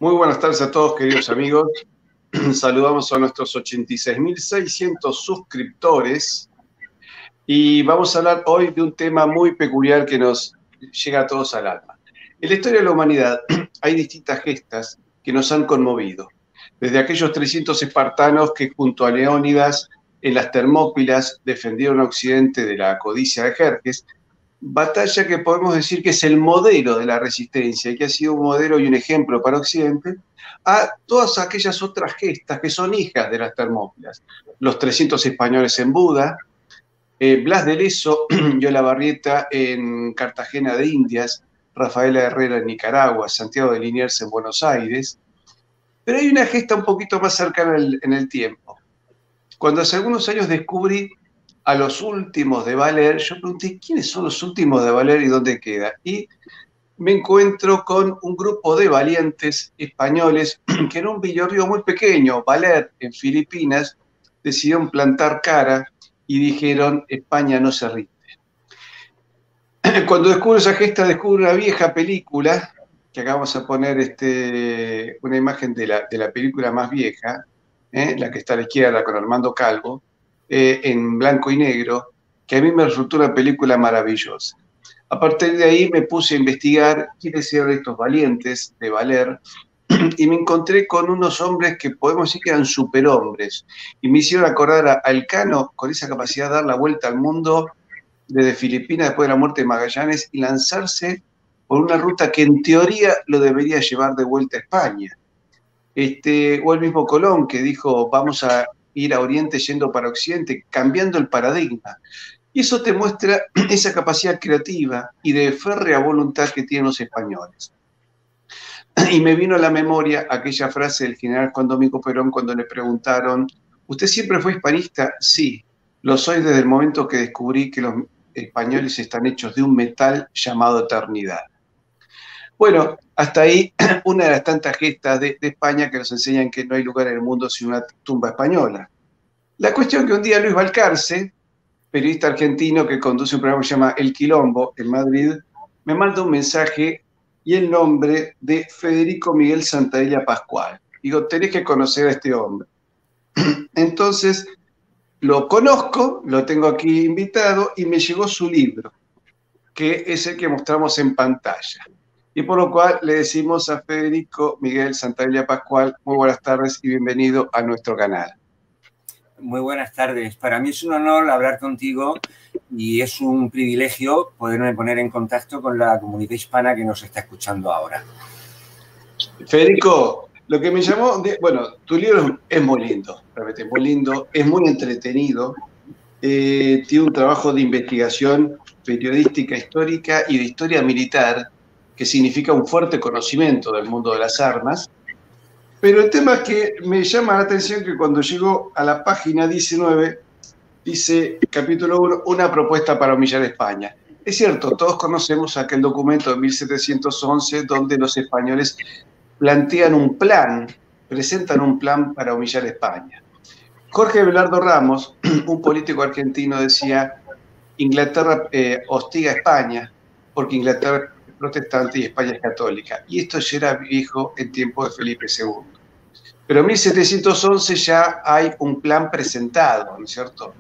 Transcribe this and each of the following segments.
Muy buenas tardes a todos, queridos amigos. Saludamos a nuestros 86.600 suscriptores y vamos a hablar hoy de un tema muy peculiar que nos llega a todos al alma. En la historia de la humanidad hay distintas gestas que nos han conmovido. Desde aquellos 300 espartanos que junto a Leónidas en las Termópilas defendieron a Occidente de la codicia de Jerjes, batalla que podemos decir que es el modelo de la resistencia y que ha sido un modelo y un ejemplo para Occidente, a todas aquellas otras gestas que son hijas de las Termópilas. Los 300 españoles en Buda, Blas de Lezo y Olavarrieta en Cartagena de Indias, Rafaela Herrera en Nicaragua, Santiago de Liniers en Buenos Aires. Pero hay una gesta un poquito más cercana en el tiempo. Cuando hace algunos años descubrí a los últimos de Valer, yo pregunté, ¿quiénes son los últimos de Valer y dónde queda? Y me encuentro con un grupo de valientes españoles que en un villorrio muy pequeño, Valer, en Filipinas, decidieron plantar cara y dijeron, España no se rinde. Cuando descubro esa gesta, descubro una vieja película, que acá vamos a poner una imagen de la película más vieja, la que está a la izquierda con Armando Calvo, en blanco y negro, que a mí me resultó una película maravillosa. A partir de ahí me puse a investigar quiénes eran estos valientes de Valer y me encontré con unos hombres que podemos decir que eran superhombres y me hicieron acordar a Elcano con esa capacidad de dar la vuelta al mundo desde Filipinas después de la muerte de Magallanes y lanzarse por una ruta que en teoría lo debería llevar de vuelta a España. O el mismo Colón que dijo vamos a ir a Oriente yendo para Occidente, cambiando el paradigma. Y eso te muestra esa capacidad creativa y de férrea voluntad que tienen los españoles. Y me vino a la memoria aquella frase del general Juan Domingo Perón cuando le preguntaron, ¿usted siempre fue hispanista? Sí, lo soy desde el momento que descubrí que los españoles están hechos de un metal llamado eternidad. Bueno, hasta ahí una de las tantas gestas de España que nos enseñan que no hay lugar en el mundo sin una tumba española. La cuestión que un día Luis Balcarce, periodista argentino que conduce un programa que se llama El Quilombo en Madrid, me manda un mensaje y el nombre de Federico Miguel Santaella Pascual. Digo, tenés que conocer a este hombre. Entonces, lo conozco, lo tengo aquí invitado y me llegó su libro, que es el que mostramos en pantalla. Y por lo cual le decimos a Federico Miguel Santaella Pascual, muy buenas tardes y bienvenido a nuestro canal. Muy buenas tardes. Para mí es un honor hablar contigo y es un privilegio poderme poner en contacto con la comunidad hispana que nos está escuchando ahora. Federico, lo que me llamó, bueno, tu libro es muy lindo, realmente muy lindo, es muy entretenido, tiene un trabajo de investigación periodística histórica y de historia militar, que significa un fuerte conocimiento del mundo de las armas. Pero el tema es que me llama la atención que cuando llego a la página 19, dice, capítulo 1, una propuesta para humillar a España. Es cierto, todos conocemos aquel documento de 1711 donde los españoles plantean un plan, presentan un plan para humillar a España. Jorge Belardo Ramos, un político argentino, decía, Inglaterra hostiga a España porque Inglaterra es protestante y España es católica. Y esto ya era viejo en tiempo de Felipe II. Pero en 1711 ya hay un plan presentado, ¿no es cierto?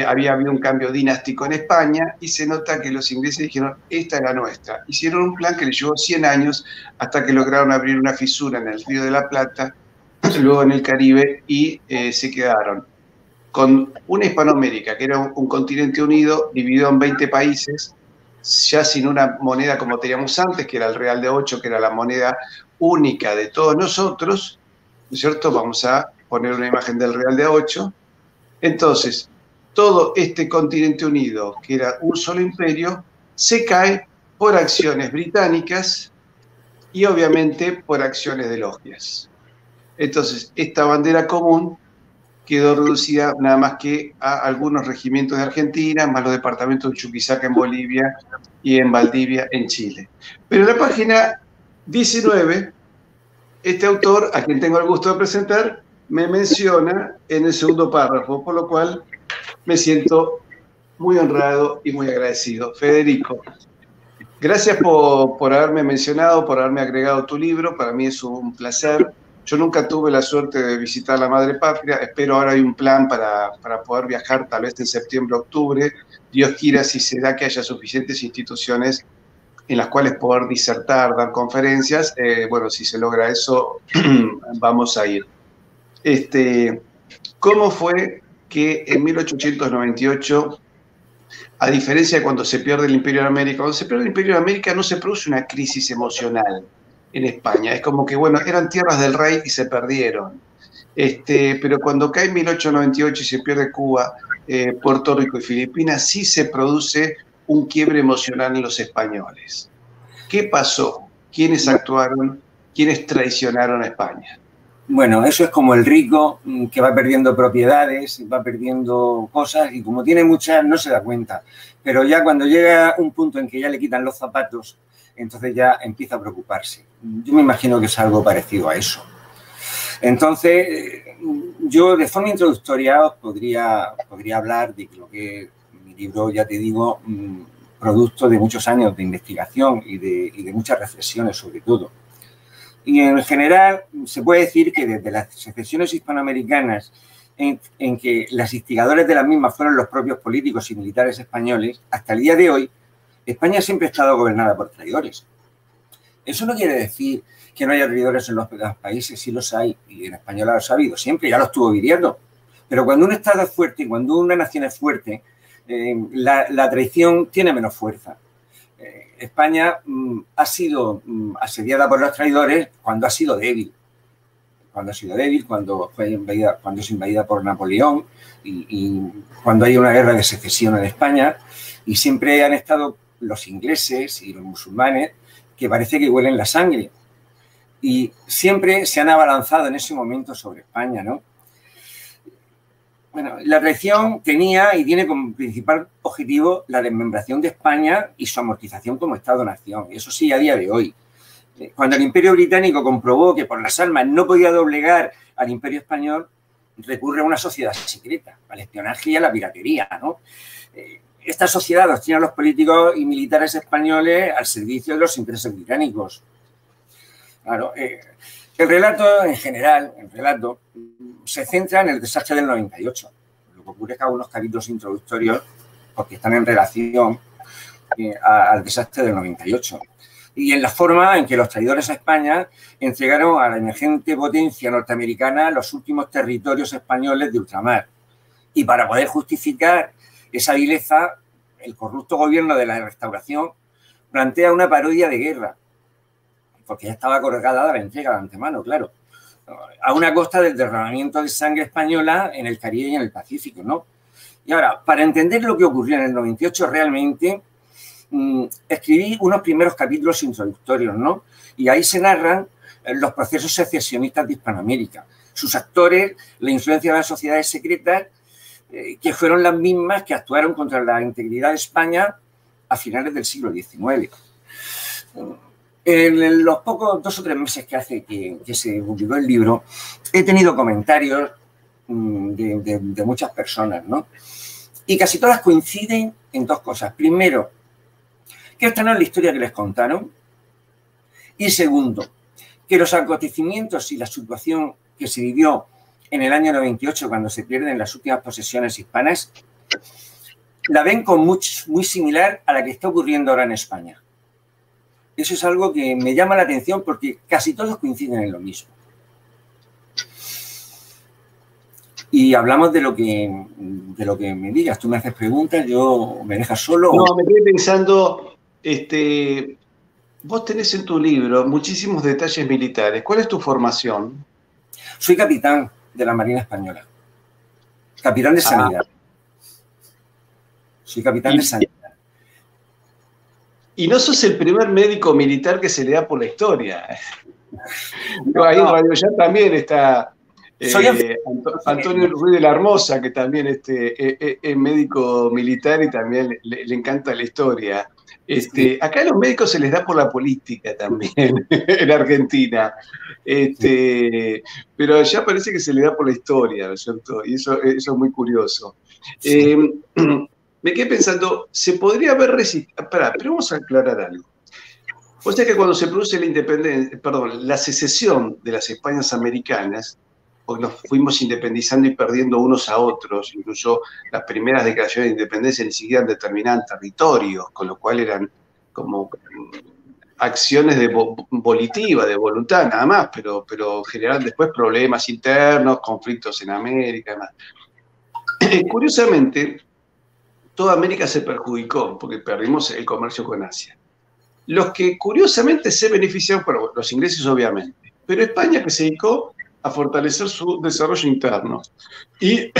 Había habido un cambio dinástico en España y se nota que los ingleses dijeron, esta es la nuestra. Hicieron un plan que les llevó 100 años hasta que lograron abrir una fisura en el Río de la Plata, luego en el Caribe y se quedaron con una Hispanoamérica, que era un continente unido, dividido en 20 países, ya sin una moneda como teníamos antes, que era el Real de 8, que era la moneda única de todos nosotros, ¿no es cierto? Vamos a poner una imagen del Real de 8. Entonces, todo este continente unido, que era un solo imperio, se cae por acciones británicas y obviamente por acciones de logias. Entonces, esta bandera común quedó reducida nada más que a algunos regimientos de Argentina, más los departamentos de Chuquisaca en Bolivia y en Valdivia en Chile. Pero en la página 19, este autor, a quien tengo el gusto de presentar, me menciona en el segundo párrafo, por lo cual me siento muy honrado y muy agradecido. Federico, Gracias por haberme mencionado, por haberme agregado tu libro. Para mí es un placer. Yo nunca tuve la suerte de visitar la madre patria. Espero ahora hay un plan para poder viajar tal vez en septiembre, octubre. Dios quiera, si se da que haya suficientes instituciones en las cuales poder disertar, dar conferencias. Bueno, si se logra eso, vamos a ir. ¿Cómo fue que en 1898, a diferencia de cuando se pierde el Imperio de América, cuando se pierde el Imperio de América no se produce una crisis emocional en España? Es como que, bueno, eran tierras del rey y se perdieron. Pero cuando cae en 1898 y se pierde Cuba, Puerto Rico y Filipinas, sí se produce un quiebre emocional en los españoles. ¿Qué pasó? ¿Quiénes actuaron? ¿Quiénes traicionaron a España? Bueno, eso es como el rico que va perdiendo propiedades, va perdiendo cosas y como tiene muchas no se da cuenta. Pero ya cuando llega un punto en que ya le quitan los zapatos, entonces ya empieza a preocuparse. Yo me imagino que es algo parecido a eso. Entonces, yo de forma introductoria os podría hablar de lo que mi libro, ya te digo, producto de muchos años de investigación y de muchas reflexiones sobre todo. Y en general se puede decir que desde las secesiones hispanoamericanas, en que los instigadores de las mismas fueron los propios políticos y militares españoles, hasta el día de hoy, España siempre ha estado gobernada por traidores. Eso no quiere decir que no haya traidores en los países, sí los hay, y en España los ha habido siempre, ya lo estuvo viviendo. Pero cuando un Estado es fuerte, cuando una nación es fuerte, la traición tiene menos fuerza. España ha sido asediada por los traidores cuando ha sido débil. Cuando es invadida por Napoleón y cuando hay una guerra de secesión en España, y siempre han estado los ingleses y los musulmanes que parece que huelen la sangre. Y siempre se han abalanzado en ese momento sobre España, ¿no? Bueno, la traición tenía y tiene como principal objetivo la desmembración de España y su amortización como Estado-nación. Y eso sí, a día de hoy. Cuando el Imperio Británico comprobó que por las armas no podía doblegar al Imperio Español, recurre a una sociedad secreta, al espionaje y a la piratería, ¿no? Esta sociedad los tiene a los políticos y militares españoles al servicio de los intereses británicos. Claro, el relato en general, se centra en el desastre del 98. Lo que ocurre es que hago unos capítulos introductorios porque están en relación al desastre del 98. Y en la forma en que los traidores a España entregaron a la emergente potencia norteamericana los últimos territorios españoles de ultramar. Y para poder justificar esa vileza, el corrupto gobierno de la Restauración plantea una parodia de guerra, porque ya estaba colgada la entrega de antemano, claro, a una costa del derramamiento de sangre española en el Caribe y en el Pacífico, ¿no? Y ahora, para entender lo que ocurrió en el 98 realmente, escribí unos primeros capítulos introductorios, ¿no? Y ahí se narran los procesos secesionistas de Hispanoamérica, sus actores, la influencia de las sociedades secretas, que fueron las mismas que actuaron contra la integridad de España a finales del siglo XIX. En los pocos 2 o 3 meses que hace que se publicó el libro, he tenido comentarios de muchas personas, ¿no? Y casi todas coinciden en 2 cosas. Primero, que esta no es la historia que les contaron. Y segundo, que los acontecimientos y la situación que se vivió en el año 98, cuando se pierden las últimas posesiones hispanas, la ven muy similar a la que está ocurriendo ahora en España. Eso es algo que me llama la atención porque casi todos coinciden en lo mismo. Y hablamos de lo que me digas. Tú me haces preguntas, yo me dejas solo. No, me quedé pensando, vos tenés en tu libro muchísimos detalles militares. ¿Cuál es tu formación? Soy capitán de la Marina Española. Capitán de Sanidad. Soy capitán de Sanidad. Y no sos el primer médico militar que se le da por la historia. Ahí en Radio Ya también está Antonio Ruiz de la Hermosa, que también es médico militar y también le encanta la historia. Acá a los médicos se les da por la política también, en Argentina. Pero allá parece que se le da por la historia, ¿no es cierto? Y eso es muy curioso. Sí. me quedé pensando, se podría haber resistido. Espera, pero vamos a aclarar algo. O sea que cuando se produce la independencia, perdón, la secesión de las Españas americanas, porque nos fuimos independizando y perdiendo unos a otros, incluso las primeras declaraciones de independencia ni siquiera determinaban territorios, con lo cual eran como acciones de volitiva, de voluntad, nada más, pero generan después problemas internos, conflictos en América, demás. Curiosamente, toda América se perjudicó porque perdimos el comercio con Asia. Los que curiosamente se beneficiaron, bueno, los ingleses obviamente, pero España que se dedicó a fortalecer su desarrollo interno. Y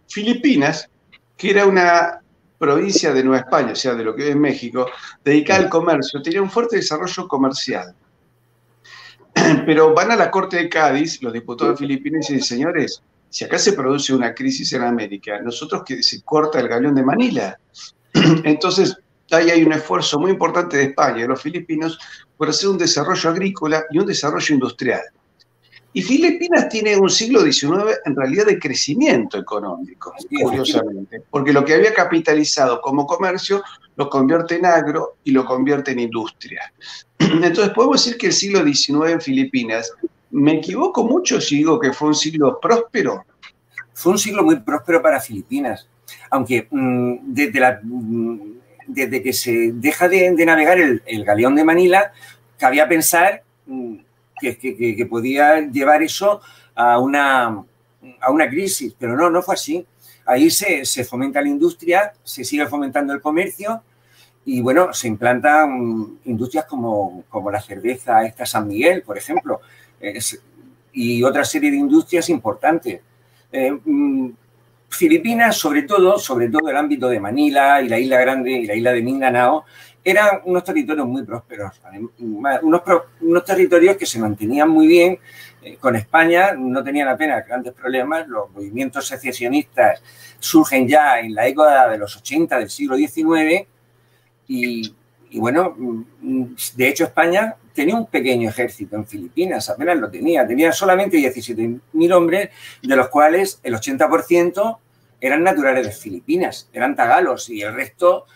Filipinas, que era una provincia de Nueva España, o sea, de lo que es México, dedicada al comercio, tenía un fuerte desarrollo comercial. Pero van a la Corte de Cádiz, los diputados de Filipinas, y dicen, señores, si acá se produce una crisis en América, nosotros que se corta el galeón de Manila. Entonces, ahí hay un esfuerzo muy importante de España y de los filipinos por hacer un desarrollo agrícola y un desarrollo industrial. Y Filipinas tiene un siglo XIX en realidad de crecimiento económico, curiosamente, porque lo que había capitalizado como comercio lo convierte en agro y lo convierte en industria. Entonces podemos decir que el siglo XIX en Filipinas, ¿me equivoco mucho si digo que fue un siglo próspero? Fue un siglo muy próspero para Filipinas, aunque desde que se deja de navegar el galeón de Manila, cabía pensar que podía llevar eso a una crisis, pero no fue así. Ahí se fomenta la industria, se sigue fomentando el comercio y, bueno, se implantan industrias como la cerveza esta San Miguel, por ejemplo, y otra serie de industrias importantes. Filipinas, sobre todo el ámbito de Manila y la Isla Grande y la isla de Mindanao, eran unos territorios muy prósperos, unos territorios que se mantenían muy bien con España, no tenían apenas grandes problemas. Los movimientos secesionistas surgen ya en la década de los 80 del siglo XIX y bueno, de hecho España tenía un pequeño ejército en Filipinas, apenas lo tenía solamente 17.000 hombres, de los cuales el 80% eran naturales de Filipinas, eran tagalos y el resto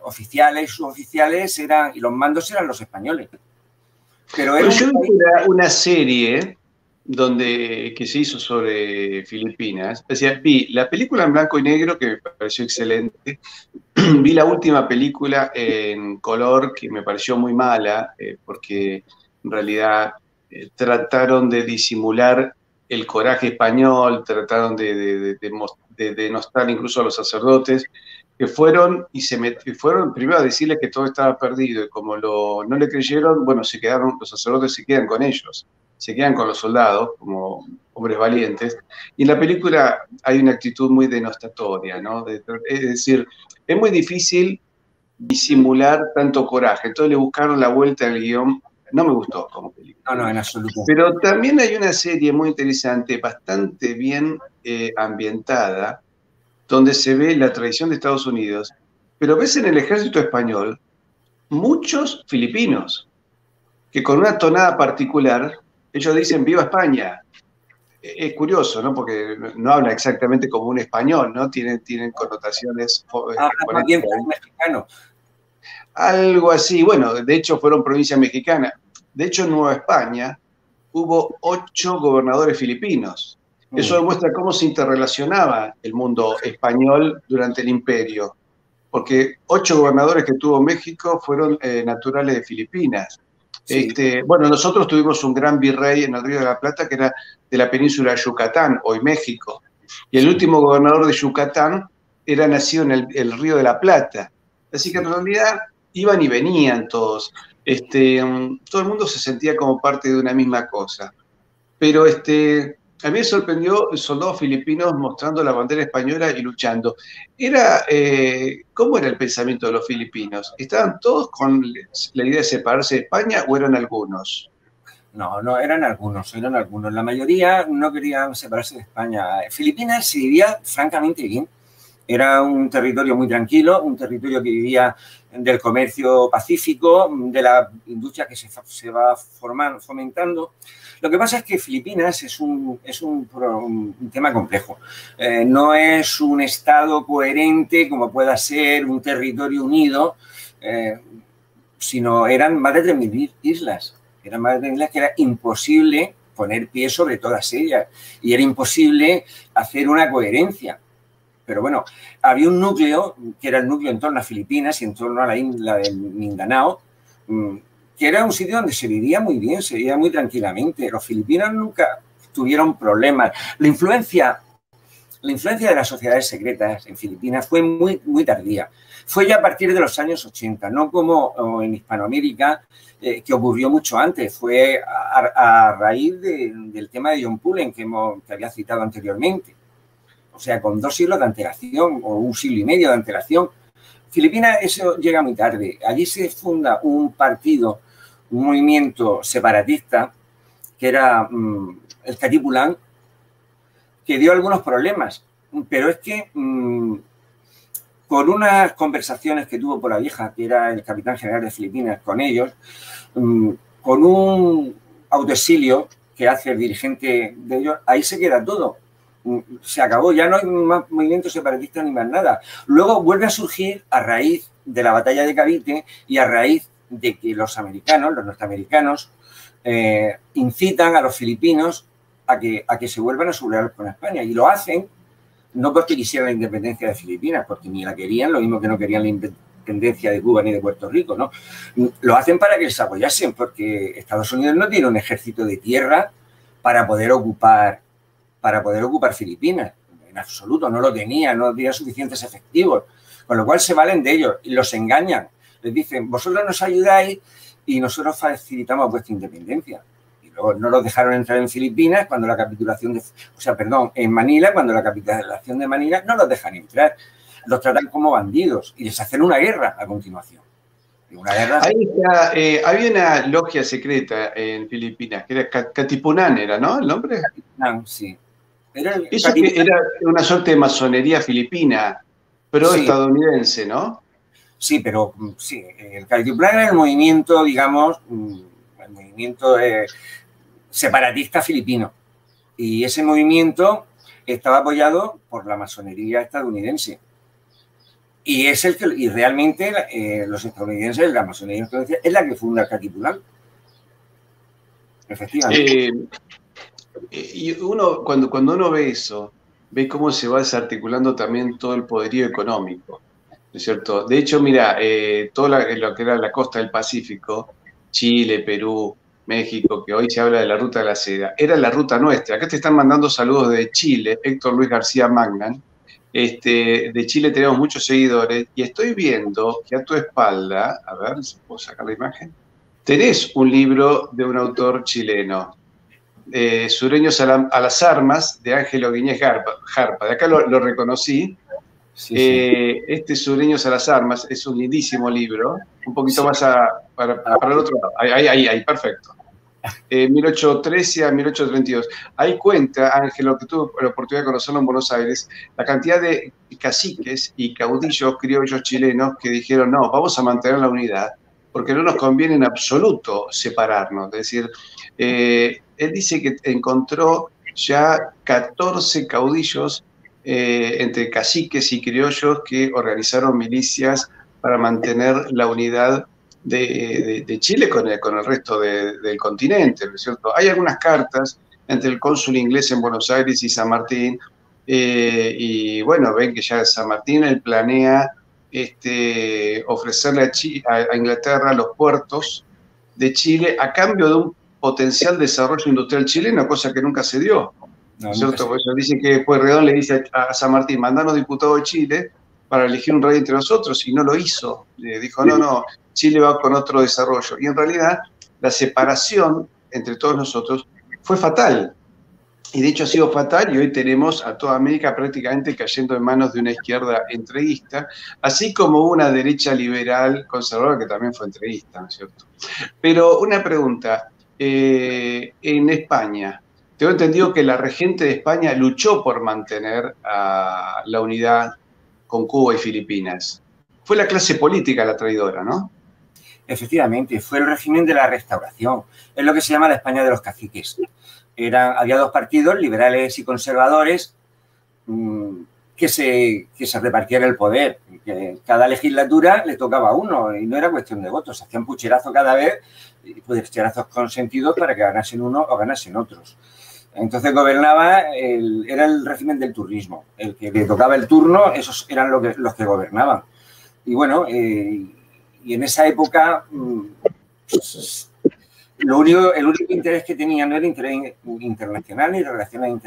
oficiales, suboficiales y los mandos eran los españoles. Pero yo vi una serie que se hizo sobre Filipinas. O sea, vi la película en blanco y negro, que me pareció excelente. Vi la última película en color, que me pareció muy mala, porque en realidad trataron de disimular el coraje español, trataron de denostar incluso a los sacerdotes, que fueron fueron primero a decirles que todo estaba perdido, y como no le creyeron, bueno, los sacerdotes se quedan con ellos, se quedan con los soldados como hombres valientes, y en la película hay una actitud muy denostatoria, ¿no? Es decir, es muy difícil disimular tanto coraje, entonces le buscaron la vuelta al guión. No me gustó como película. No, en absoluto. Pero también hay una serie muy interesante, bastante bien ambientada, donde se ve la tradición de Estados Unidos, pero ves en el ejército español muchos filipinos, que con una tonada particular, ellos dicen ¡Viva España! Es curioso, ¿no? Porque no habla exactamente como un español, ¿no? Tienen connotaciones... más bien mexicano. Algo así, bueno, de hecho fueron provincia mexicana. De hecho, en Nueva España hubo 8 gobernadores filipinos. Eso demuestra cómo se interrelacionaba el mundo español durante el imperio, porque 8 gobernadores que tuvo México fueron naturales de Filipinas. Sí. Bueno, nosotros tuvimos un gran virrey en el Río de la Plata, que era de la península de Yucatán, hoy México, y el último gobernador de Yucatán era nacido en el Río de la Plata. Así que en realidad iban y venían todos. Todo el mundo se sentía como parte de una misma cosa. Pero a mí me sorprendió soldados filipinos mostrando la bandera española y luchando. ¿Cómo era el pensamiento de los filipinos? ¿Estaban todos con la idea de separarse de España o eran algunos? No, eran algunos. La mayoría no querían separarse de España. Filipinas se vivía francamente bien. Era un territorio muy tranquilo, un territorio que vivía del comercio pacífico, de la industria que se va fomentando. Lo que pasa es que Filipinas es un tema complejo. No es un estado coherente como pueda ser un territorio unido, sino eran más de 3.000 islas. Eran más de 3.000 islas que era imposible poner pie sobre todas ellas y era imposible hacer una coherencia. Pero bueno, había un núcleo, que era el núcleo en torno a Filipinas y en torno a la isla del Mindanao, que era un sitio donde se vivía muy bien, se vivía muy tranquilamente. Los filipinos nunca tuvieron problemas. La influencia de las sociedades secretas en Filipinas fue muy, muy tardía. Fue ya a partir de los años 80, no como en Hispanoamérica, que ocurrió mucho antes. Fue a raíz del tema de John Pullen, que había citado anteriormente. O sea, con 2 siglos de antelación o 1 siglo y medio de antelación. Filipinas, eso llega muy tarde. Allí se funda un partido, un movimiento separatista, que era el Katipunan, que dio algunos problemas. Pero es que con unas conversaciones que tuvo por la vieja, que era el capitán general de Filipinas, con ellos, con un autoexilio que hace el dirigente de ellos, ahí se queda todo. Se acabó, ya no hay más movimientos separatistas ni más nada. Luego vuelve a surgir a raíz de la batalla de Cavite y a raíz de que los norteamericanos, incitan a los filipinos a que se vuelvan a sublevar con España. Y lo hacen no porque quisieran la independencia de Filipinas, porque ni la querían, lo mismo que no querían la independencia de Cuba ni de Puerto Rico, ¿no? Lo hacen para que les apoyasen, porque Estados Unidos no tiene un ejército de tierra para poder ocupar Filipinas. En absoluto, no tenía suficientes efectivos. Con lo cual se valen de ellos y los engañan. Les dicen, vosotros nos ayudáis y nosotros facilitamos vuestra independencia. Y luego no los dejaron entrar en Filipinas cuando en Manila, cuando la capitulación de Manila, no los dejan entrar. Los tratan como bandidos y les hacen una guerra a continuación. Ahí está, había una logia secreta en Filipinas, que era Katipunan, ¿era, no? ¿El nombre? Katipunan, sí. Eso que era una suerte de masonería filipina, pero sí, estadounidense, ¿no? Sí, pero sí, el Katipunan era el movimiento, digamos, el movimiento separatista filipino. Y ese movimiento estaba apoyado por la masonería estadounidense. Y es y realmente los estadounidenses, la masonería estadounidense, es la que funda el Katipunan. Efectivamente. Y cuando uno ve eso, ve cómo se va desarticulando también todo el poderío económico, ¿no es cierto? De hecho, mira, todo lo que era la costa del Pacífico, Chile, Perú, México, que hoy se habla de la ruta de la seda, era la ruta nuestra. Acá te están mandando saludos de Chile, Héctor Luis García Magnan. De Chile tenemos muchos seguidores y estoy viendo que a tu espalda, a ver si puedo sacar la imagen, tenés un libro de un autor chileno. Sureños a las armas, de Ángelo Guiñez Jarpa. De acá lo reconocí. Sí, sí. Este Sureños a las armas es un lindísimo libro. Un poquito sí, más para el otro lado. Ahí, perfecto. 1813 a 1832. Ahí cuenta, Ángelo, que tuve la oportunidad de conocerlo en Buenos Aires, la cantidad de caciques y caudillos criollos chilenos que dijeron, no, vamos a mantener la unidad, porque no nos conviene en absoluto separarnos. Es decir, él dice que encontró ya 14 caudillos entre caciques y criollos que organizaron milicias para mantener la unidad de Chile con el resto del continente, ¿no es cierto? Hay algunas cartas entre el cónsul inglés en Buenos Aires y San Martín, y bueno, ven que ya San Martín él planea ofrecerle a Inglaterra los puertos de Chile a cambio de un potencial desarrollo industrial chileno, cosa que nunca se dio, ¿no es cierto? Por eso dice que Pueyrredón le dice a San Martín, mandanos diputados de Chile para elegir un rey entre nosotros, y no lo hizo. Le dijo, no, Chile va con otro desarrollo. Y en realidad la separación entre todos nosotros fue fatal. Y de hecho ha sido fatal, y hoy tenemos a toda América prácticamente cayendo en manos de una izquierda entreguista, así como una derecha liberal conservadora que también fue entreguista, ¿no es cierto? Pero una pregunta, en España, tengo entendido que la regente de España luchó por mantener la unidad con Cuba y Filipinas? Fue la clase política la traidora, ¿no? Efectivamente, fue el régimen de la Restauración. Es lo que se llama la España de los caciques. Había dos partidos, liberales y conservadores, que se repartían el poder. Que cada legislatura le tocaba a uno y no era cuestión de votos. Se hacían pucherazos cada vez, pucherazos consentidos para que ganasen uno o ganasen otros. Entonces gobernaba, era el régimen del turnismo. El que le tocaba el turno, esos eran los que gobernaban. Y bueno, y en esa época pues, el único interés que tenían no era interés internacional ni relaciones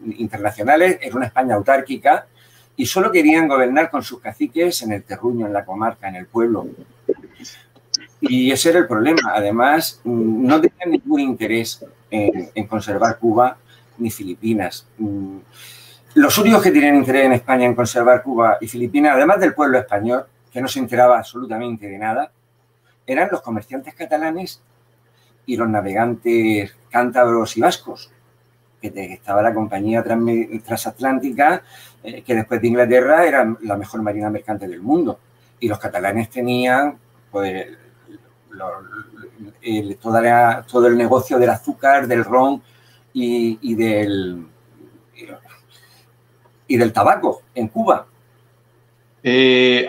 internacionales, era una España autárquica y solo querían gobernar con sus caciques en el terruño, en la comarca, en el pueblo. Y ese era el problema. Además, no tenían ningún interés en conservar Cuba ni Filipinas. Los únicos que tenían interés en España en conservar Cuba y Filipinas, además del pueblo español, que no se enteraba absolutamente de nada, eran los comerciantes catalanes y los navegantes cántabros y vascos, que estaba la compañía transatlántica, que después de Inglaterra era la mejor marina mercante del mundo. Y los catalanes tenían pues, todo el negocio del azúcar, del ron y del tabaco en Cuba.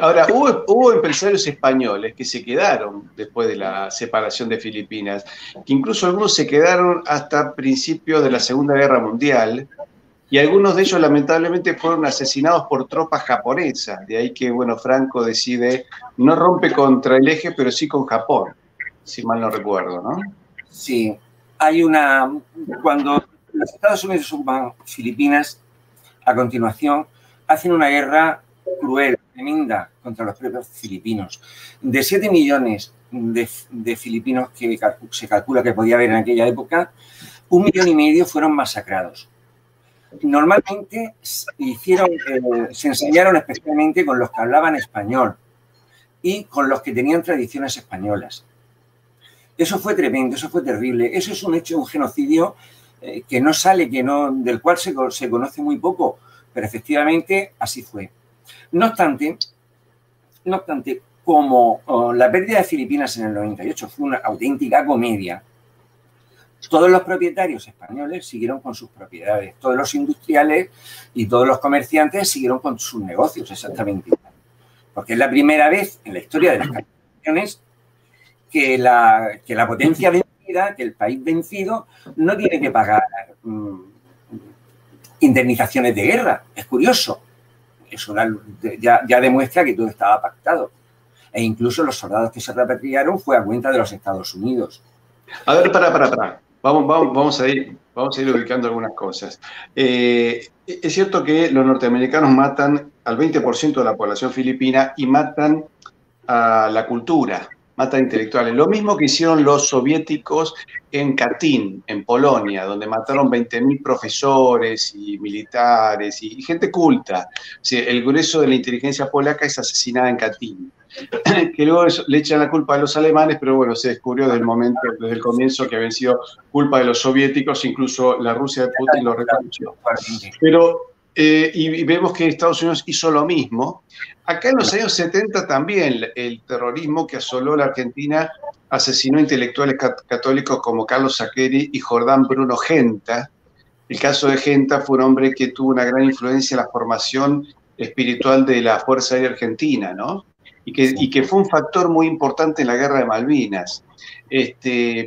Ahora, hubo empresarios españoles que se quedaron después de la separación de Filipinas, que incluso algunos se quedaron hasta principios de la Segunda Guerra Mundial, y algunos de ellos lamentablemente fueron asesinados por tropas japonesas. De ahí que, bueno, Franco decide, no rompe contra el eje, pero sí con Japón, si mal no recuerdo, ¿no? Sí, cuando los Estados Unidos ocupan Filipinas, a continuación, hacen una guerra cruel, tremenda, contra los propios filipinos. De 7 millones de filipinos que se calcula que podía haber en aquella época, 1,5 millones fueron masacrados. Normalmente se enseñaron especialmente con los que hablaban español y con los que tenían tradiciones españolas. Eso fue tremendo, eso fue terrible. Eso es un hecho, un genocidio que no sale, del cual se conoce muy poco, pero efectivamente así fue. No obstante, como la pérdida de Filipinas en el 98 fue una auténtica comedia, todos los propietarios españoles siguieron con sus propiedades, todos los industriales y todos los comerciantes siguieron con sus negocios exactamente igual. Porque es la primera vez en la historia de las capitulaciones que la potencia vencida, que el país vencido, no tiene que pagar indemnizaciones de guerra. Es curioso. Eso ya demuestra que todo estaba pactado. E incluso los soldados que se repatriaron fue a cuenta de los Estados Unidos. A ver, para. Vamos a ir ubicando algunas cosas. Es cierto que los norteamericanos matan al 20% de la población filipina y matan a la cultura, matan intelectuales. Lo mismo que hicieron los soviéticos en Katyn, en Polonia, donde mataron 20.000 profesores y militares y gente culta. Sí, el grueso de la inteligencia polaca es asesinada en Katyn. Que luego le echan la culpa a los alemanes, pero bueno, se descubrió desde el comienzo que habían sido culpa de los soviéticos, incluso la Rusia de Putin lo reconoció. Pero, y vemos que Estados Unidos hizo lo mismo. Acá en los años 70 también el terrorismo que asoló la Argentina asesinó intelectuales católicos como Carlos Saccheri y Jordán Bruno Genta. El caso de Genta fue un hombre que tuvo una gran influencia en la formación espiritual de la Fuerza Aérea Argentina, ¿no? Y que fue un factor muy importante en la Guerra de Malvinas,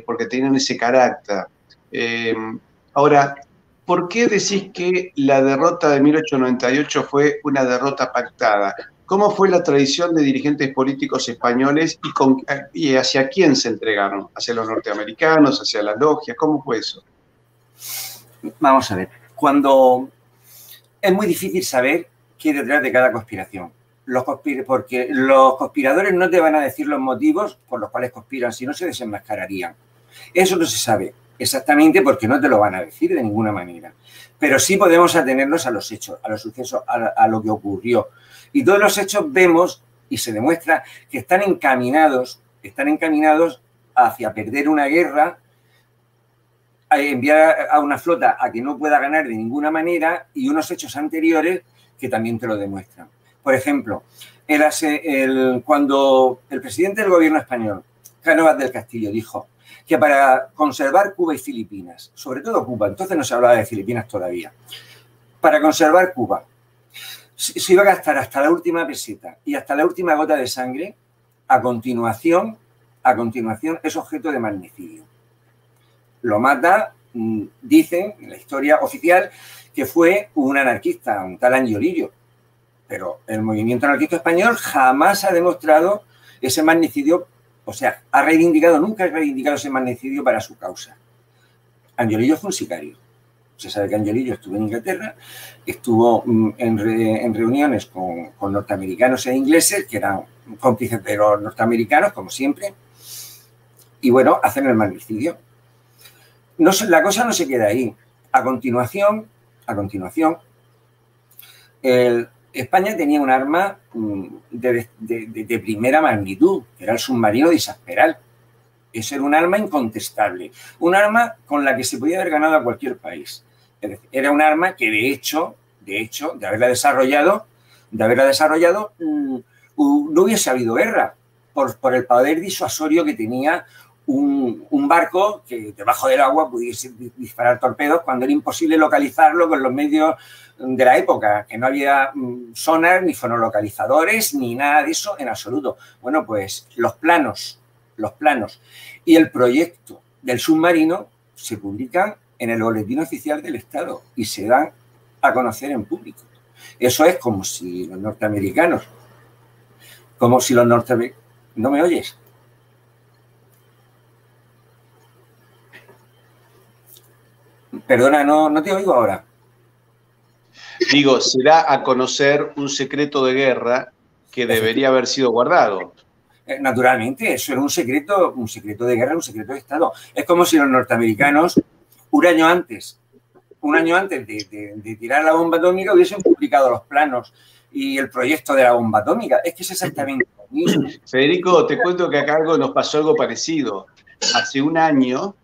porque tenían ese carácter. Ahora, ¿por qué decís que la derrota de 1898 fue una derrota pactada? ¿Cómo fue la tradición de dirigentes políticos españoles y hacia quién se entregaron? ¿Hacia los norteamericanos, hacia las logias? ¿Cómo fue eso? Vamos a ver. Es muy difícil saber qué hay detrás de cada conspiración. Porque los conspiradores no te van a decir los motivos por los cuales conspiran, si no se desenmascararían. Eso no se sabe exactamente porque no te lo van a decir de ninguna manera. Pero sí podemos atenernos a los hechos, a los sucesos, a lo que ocurrió. Y todos los hechos vemos y se demuestra que están encaminados hacia perder una guerra, a enviar a una flota a que no pueda ganar de ninguna manera y unos hechos anteriores que también te lo demuestran. Por ejemplo, cuando el presidente del gobierno español, Cánovas del Castillo, dijo que para conservar Cuba y Filipinas, sobre todo Cuba, entonces no se hablaba de Filipinas todavía, para conservar Cuba, se iba a gastar hasta la última peseta y hasta la última gota de sangre, a continuación es objeto de magnicidio. Lo mata, dicen en la historia oficial, que fue un anarquista, un tal Angiolillo. Pero el movimiento anarquista español jamás ha demostrado ese magnicidio, o sea, nunca ha reivindicado ese magnicidio para su causa. Angiolillo fue un sicario. Se sabe que Angiolillo estuvo en Inglaterra, estuvo en reuniones con norteamericanos e ingleses, que eran cómplices de los norteamericanos, como siempre, y bueno, hacen el magnicidio. La cosa no se queda ahí. A continuación, España tenía un arma de primera magnitud, que era el submarino de Isasperal. Eso era un arma incontestable, un arma con la que se podía haber ganado a cualquier país. Es decir, era un arma que de hecho, de haberla desarrollado, no hubiese habido guerra por el poder disuasorio que tenía un barco que debajo del agua pudiese disparar torpedos cuando era imposible localizarlo con los medios de la época, que no había sonar, ni fonolocalizadores, ni nada de eso en absoluto. Bueno, pues los planos y el proyecto del submarino se publican en el boletín oficial del Estado y se dan a conocer en público. Eso es como si los norteamericanos... ¿No me oyes? Perdona, no te oigo ahora. Digo, se da a conocer un secreto de guerra que debería haber sido guardado. Naturalmente, eso era un secreto de guerra, un secreto de Estado. Es como si los norteamericanos, un año antes de tirar la bomba atómica, hubiesen publicado los planos y el proyecto de la bomba atómica. Es que es exactamente lo mismo. Federico, te cuento que acá nos pasó algo parecido. Hace un año,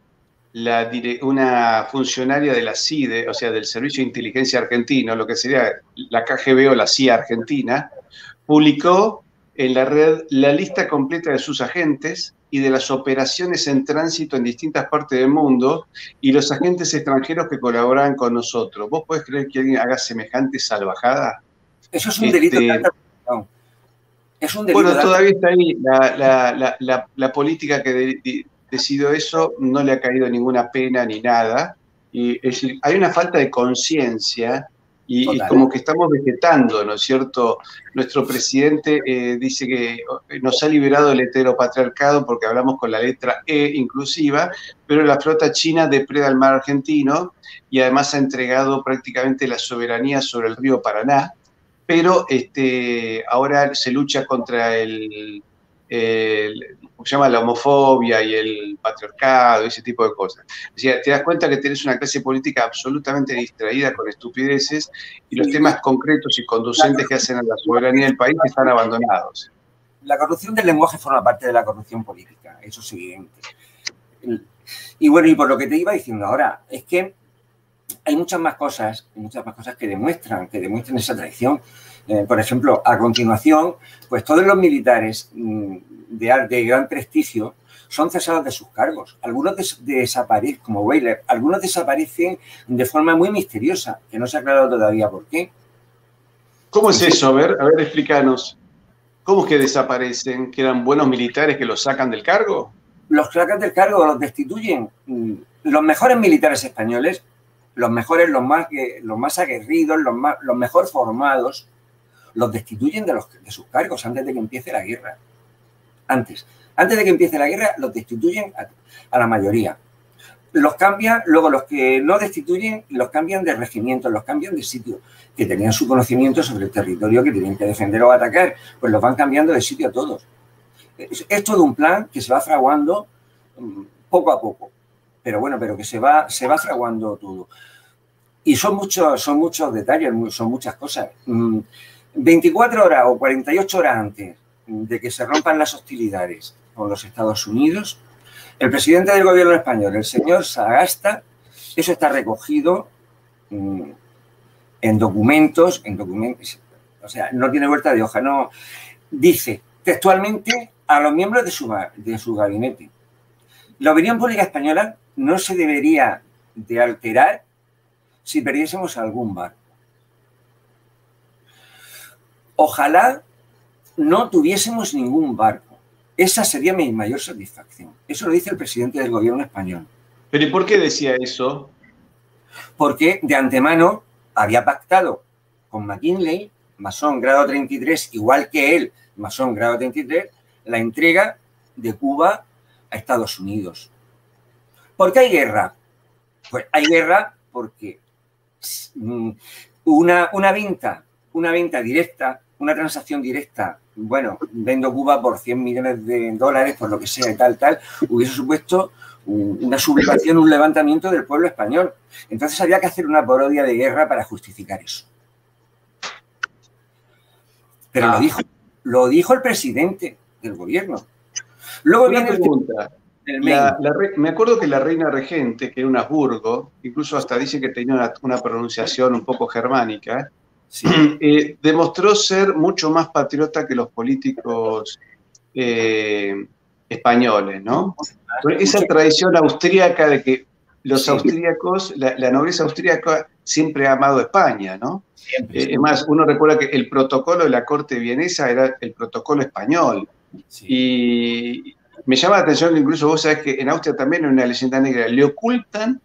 una funcionaria de la CIDE, o sea, del Servicio de Inteligencia Argentino, lo que sería la KGB o la CIA Argentina, publicó en la red la lista completa de sus agentes y de las operaciones en tránsito en distintas partes del mundo y los agentes extranjeros que colaboraban con nosotros. ¿Vos podés creer que alguien haga semejante salvajada? Eso es un delito de alta traición. Es un delito. Bueno, todavía está ahí. La política que decidió eso no le ha caído ninguna pena ni nada. Y, es decir, hay una falta de conciencia y como que estamos vegetando, ¿no es cierto? Nuestro presidente dice que nos ha liberado el heteropatriarcado porque hablamos con la letra E inclusiva, pero la flota china depreda el mar argentino y además ha entregado prácticamente la soberanía sobre el río Paraná, pero ahora se lucha contra ¿cómo se llama? La homofobia y el patriarcado, ese tipo de cosas. O sea, te das cuenta que tenés una clase política absolutamente distraída con estupideces y los temas concretos y conducentes que hacen a la soberanía del país están abandonados. La corrupción del lenguaje forma parte de la corrupción política, eso es evidente. Y bueno, y por lo que te iba diciendo ahora, es que hay muchas más cosas que demuestran esa traición. Por ejemplo, a continuación, pues todos los militares de gran prestigio son cesados de sus cargos. Algunos desaparecen, como Weyler, algunos desaparecen de forma muy misteriosa, que no se ha aclarado todavía por qué. ¿Cómo es eso? A ver, explícanos. ¿Cómo es que desaparecen? ¿Que eran buenos militares que los sacan del cargo? Los sacan del cargo, los destituyen. Los mejores militares españoles, los mejores, los más aguerridos, los mejor formados, los destituyen de sus cargos antes de que empiece la guerra. Antes de que empiece la guerra, los destituyen a la mayoría. Los cambian, luego los que no destituyen, los cambian de regimiento, los cambian de sitio, que tenían su conocimiento sobre el territorio que tenían que defender o atacar, pues los van cambiando de sitio a todos. Es todo un plan que se va fraguando poco a poco, pero bueno, pero que se va fraguando todo. Y son muchos detalles, son muchas cosas. 24 horas o 48 horas antes de que se rompan las hostilidades con los Estados Unidos, el presidente del gobierno español, el señor Sagasta, eso está recogido en documentos, O sea, no tiene vuelta de hoja. No. Dice textualmente a los miembros de su gabinete: la opinión pública española no se debería de alterar si perdiésemos algún barco. Ojalá no tuviésemos ningún barco. Esa sería mi mayor satisfacción. Eso lo dice el presidente del gobierno español. ¿Pero y por qué decía eso? Porque de antemano había pactado con McKinley, masón grado 33, igual que él, masón grado 33, la entrega de Cuba a Estados Unidos. ¿Por qué hay guerra? Pues hay guerra porque una venta directa, una transacción directa, bueno, vendo Cuba por 100 millones de dólares, por lo que sea, y tal, hubiese supuesto una sublevación, un levantamiento del pueblo español. Entonces había que hacer una parodia de guerra para justificar eso. Pero lo dijo el presidente del gobierno. Luego viene pregunta. Me acuerdo que la reina regente, que era un Habsburgo, incluso hasta dice que tenía una pronunciación un poco germánica, sí. Demostró ser mucho más patriota que los políticos españoles, ¿no? Esa tradición austríaca de que los austríacos, la nobleza austríaca siempre ha amado España, ¿no? Es más, uno recuerda que el protocolo de la corte vienesa era el protocolo español. Sí. Y me llama la atención que incluso vos sabés que en Austria también hay una leyenda negra. Le ocultan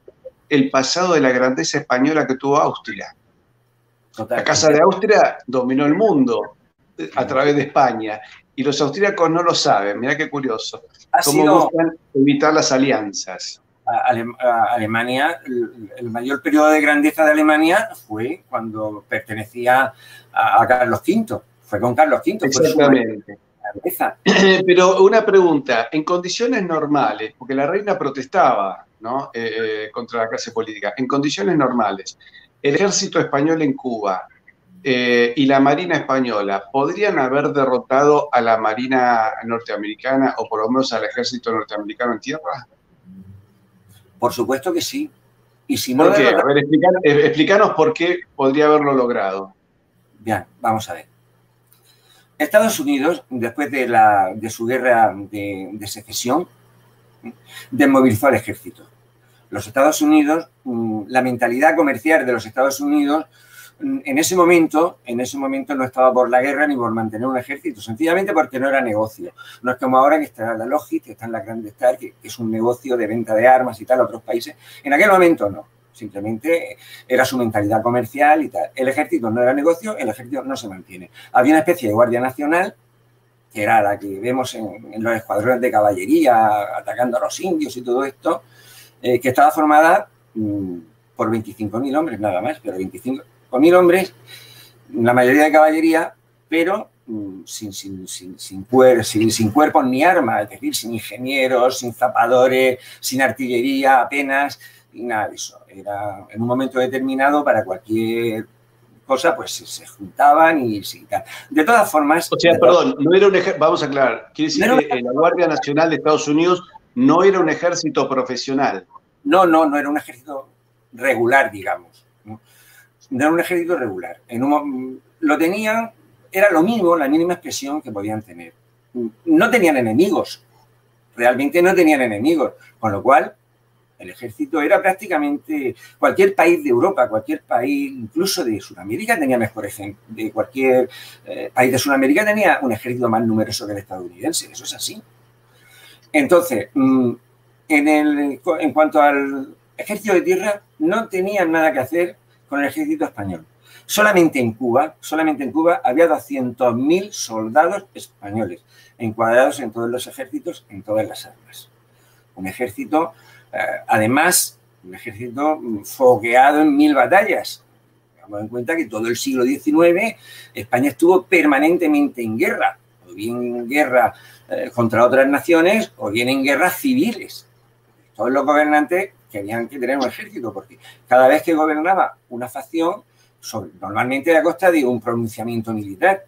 el pasado de la grandeza española que tuvo Austria. Total. La Casa de Austria dominó el mundo a través de España. Y los austríacos no lo saben. Mirá qué curioso. Cómo buscan evitar las alianzas. Alemania, el mayor periodo de grandeza de Alemania fue cuando pertenecía a Carlos V. Fue con Carlos V. Exactamente. Pero una pregunta, en condiciones normales, porque la reina protestaba, ¿no? Contra la clase política, en condiciones normales, el ejército español en Cuba y la marina española, ¿podrían haber derrotado a la marina norteamericana o por lo menos al ejército norteamericano en tierra? Por supuesto que sí. Y si no, ¿por qué? A ver, explícanos por qué podría haberlo logrado. Bien, vamos a ver. Estados Unidos, después de su guerra de secesión, desmovilizó al ejército. Los Estados Unidos, la mentalidad comercial de los Estados Unidos, en ese momento no estaba por la guerra ni por mantener un ejército, sencillamente porque no era negocio. No es como ahora que está la Lockheed, que está en la Grand Star, que es un negocio de venta de armas y tal a otros países. En aquel momento no. Simplemente era su mentalidad comercial y tal. El ejército no era negocio, el ejército no se mantiene. Había una especie de Guardia Nacional, que era la que vemos en los escuadrones de caballería atacando a los indios y todo esto, que estaba formada por 25.000 hombres nada más, pero 25.000 hombres, la mayoría de caballería, pero sin cuerpos ni armas, es decir, sin ingenieros, sin zapadores, sin artillería apenas, y nada de eso. Era en un momento determinado para cualquier cosa, pues se juntaban y sí, tal. De todas formas... O sea, perdón, no era un ejército, vamos a aclarar, quiere decir que la Guardia Nacional de Estados Unidos no era un ejército profesional. No era un ejército regular, digamos. No era un ejército regular. Lo tenían, era lo mismo, la mínima expresión que podían tener. No tenían enemigos, realmente no tenían enemigos, con lo cual el ejército era prácticamente cualquier país de Europa, cualquier país, incluso de Sudamérica, tenía mejor ejemplo. De cualquier país de Sudamérica tenía un ejército más numeroso que el estadounidense, eso es así. Entonces, en cuanto al ejército de tierra, no tenían nada que hacer con el ejército español. Solamente en Cuba había 200.000 soldados españoles encuadrados en todos los ejércitos, en todas las armas. Un ejército... además, un ejército fogueado en 1000 batallas. Tengamos en cuenta que todo el siglo XIX España estuvo permanentemente en guerra, o bien en guerra contra otras naciones, o bien en guerras civiles. Todos los gobernantes tenían que tener un ejército, porque cada vez que gobernaba una facción, normalmente a costa de un pronunciamiento militar.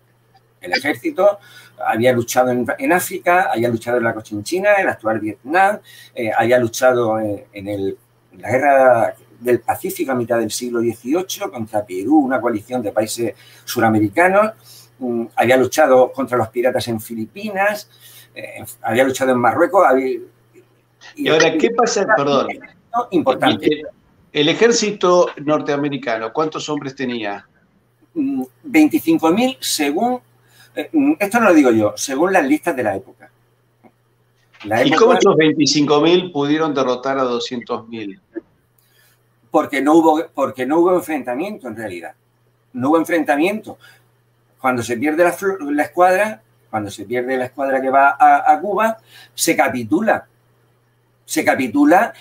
El ejército había luchado en África, había luchado en la Cochinchina, en el actual Vietnam, había luchado en la guerra del Pacífico a mitad del siglo XVIII contra Perú, una coalición de países suramericanos. Había luchado contra los piratas en Filipinas, había luchado en Marruecos. Y ahora, ¿qué pasa? Perdón. Importante. El ejército norteamericano, ¿cuántos hombres tenía? 25.000 según, esto no lo digo yo, según las listas de la época. ¿Y cómo esos 25.000 pudieron derrotar a 200.000? Porque no hubo enfrentamiento en realidad. No hubo enfrentamiento. Cuando se pierde la escuadra, que va a Cuba, se capitula. Se capitula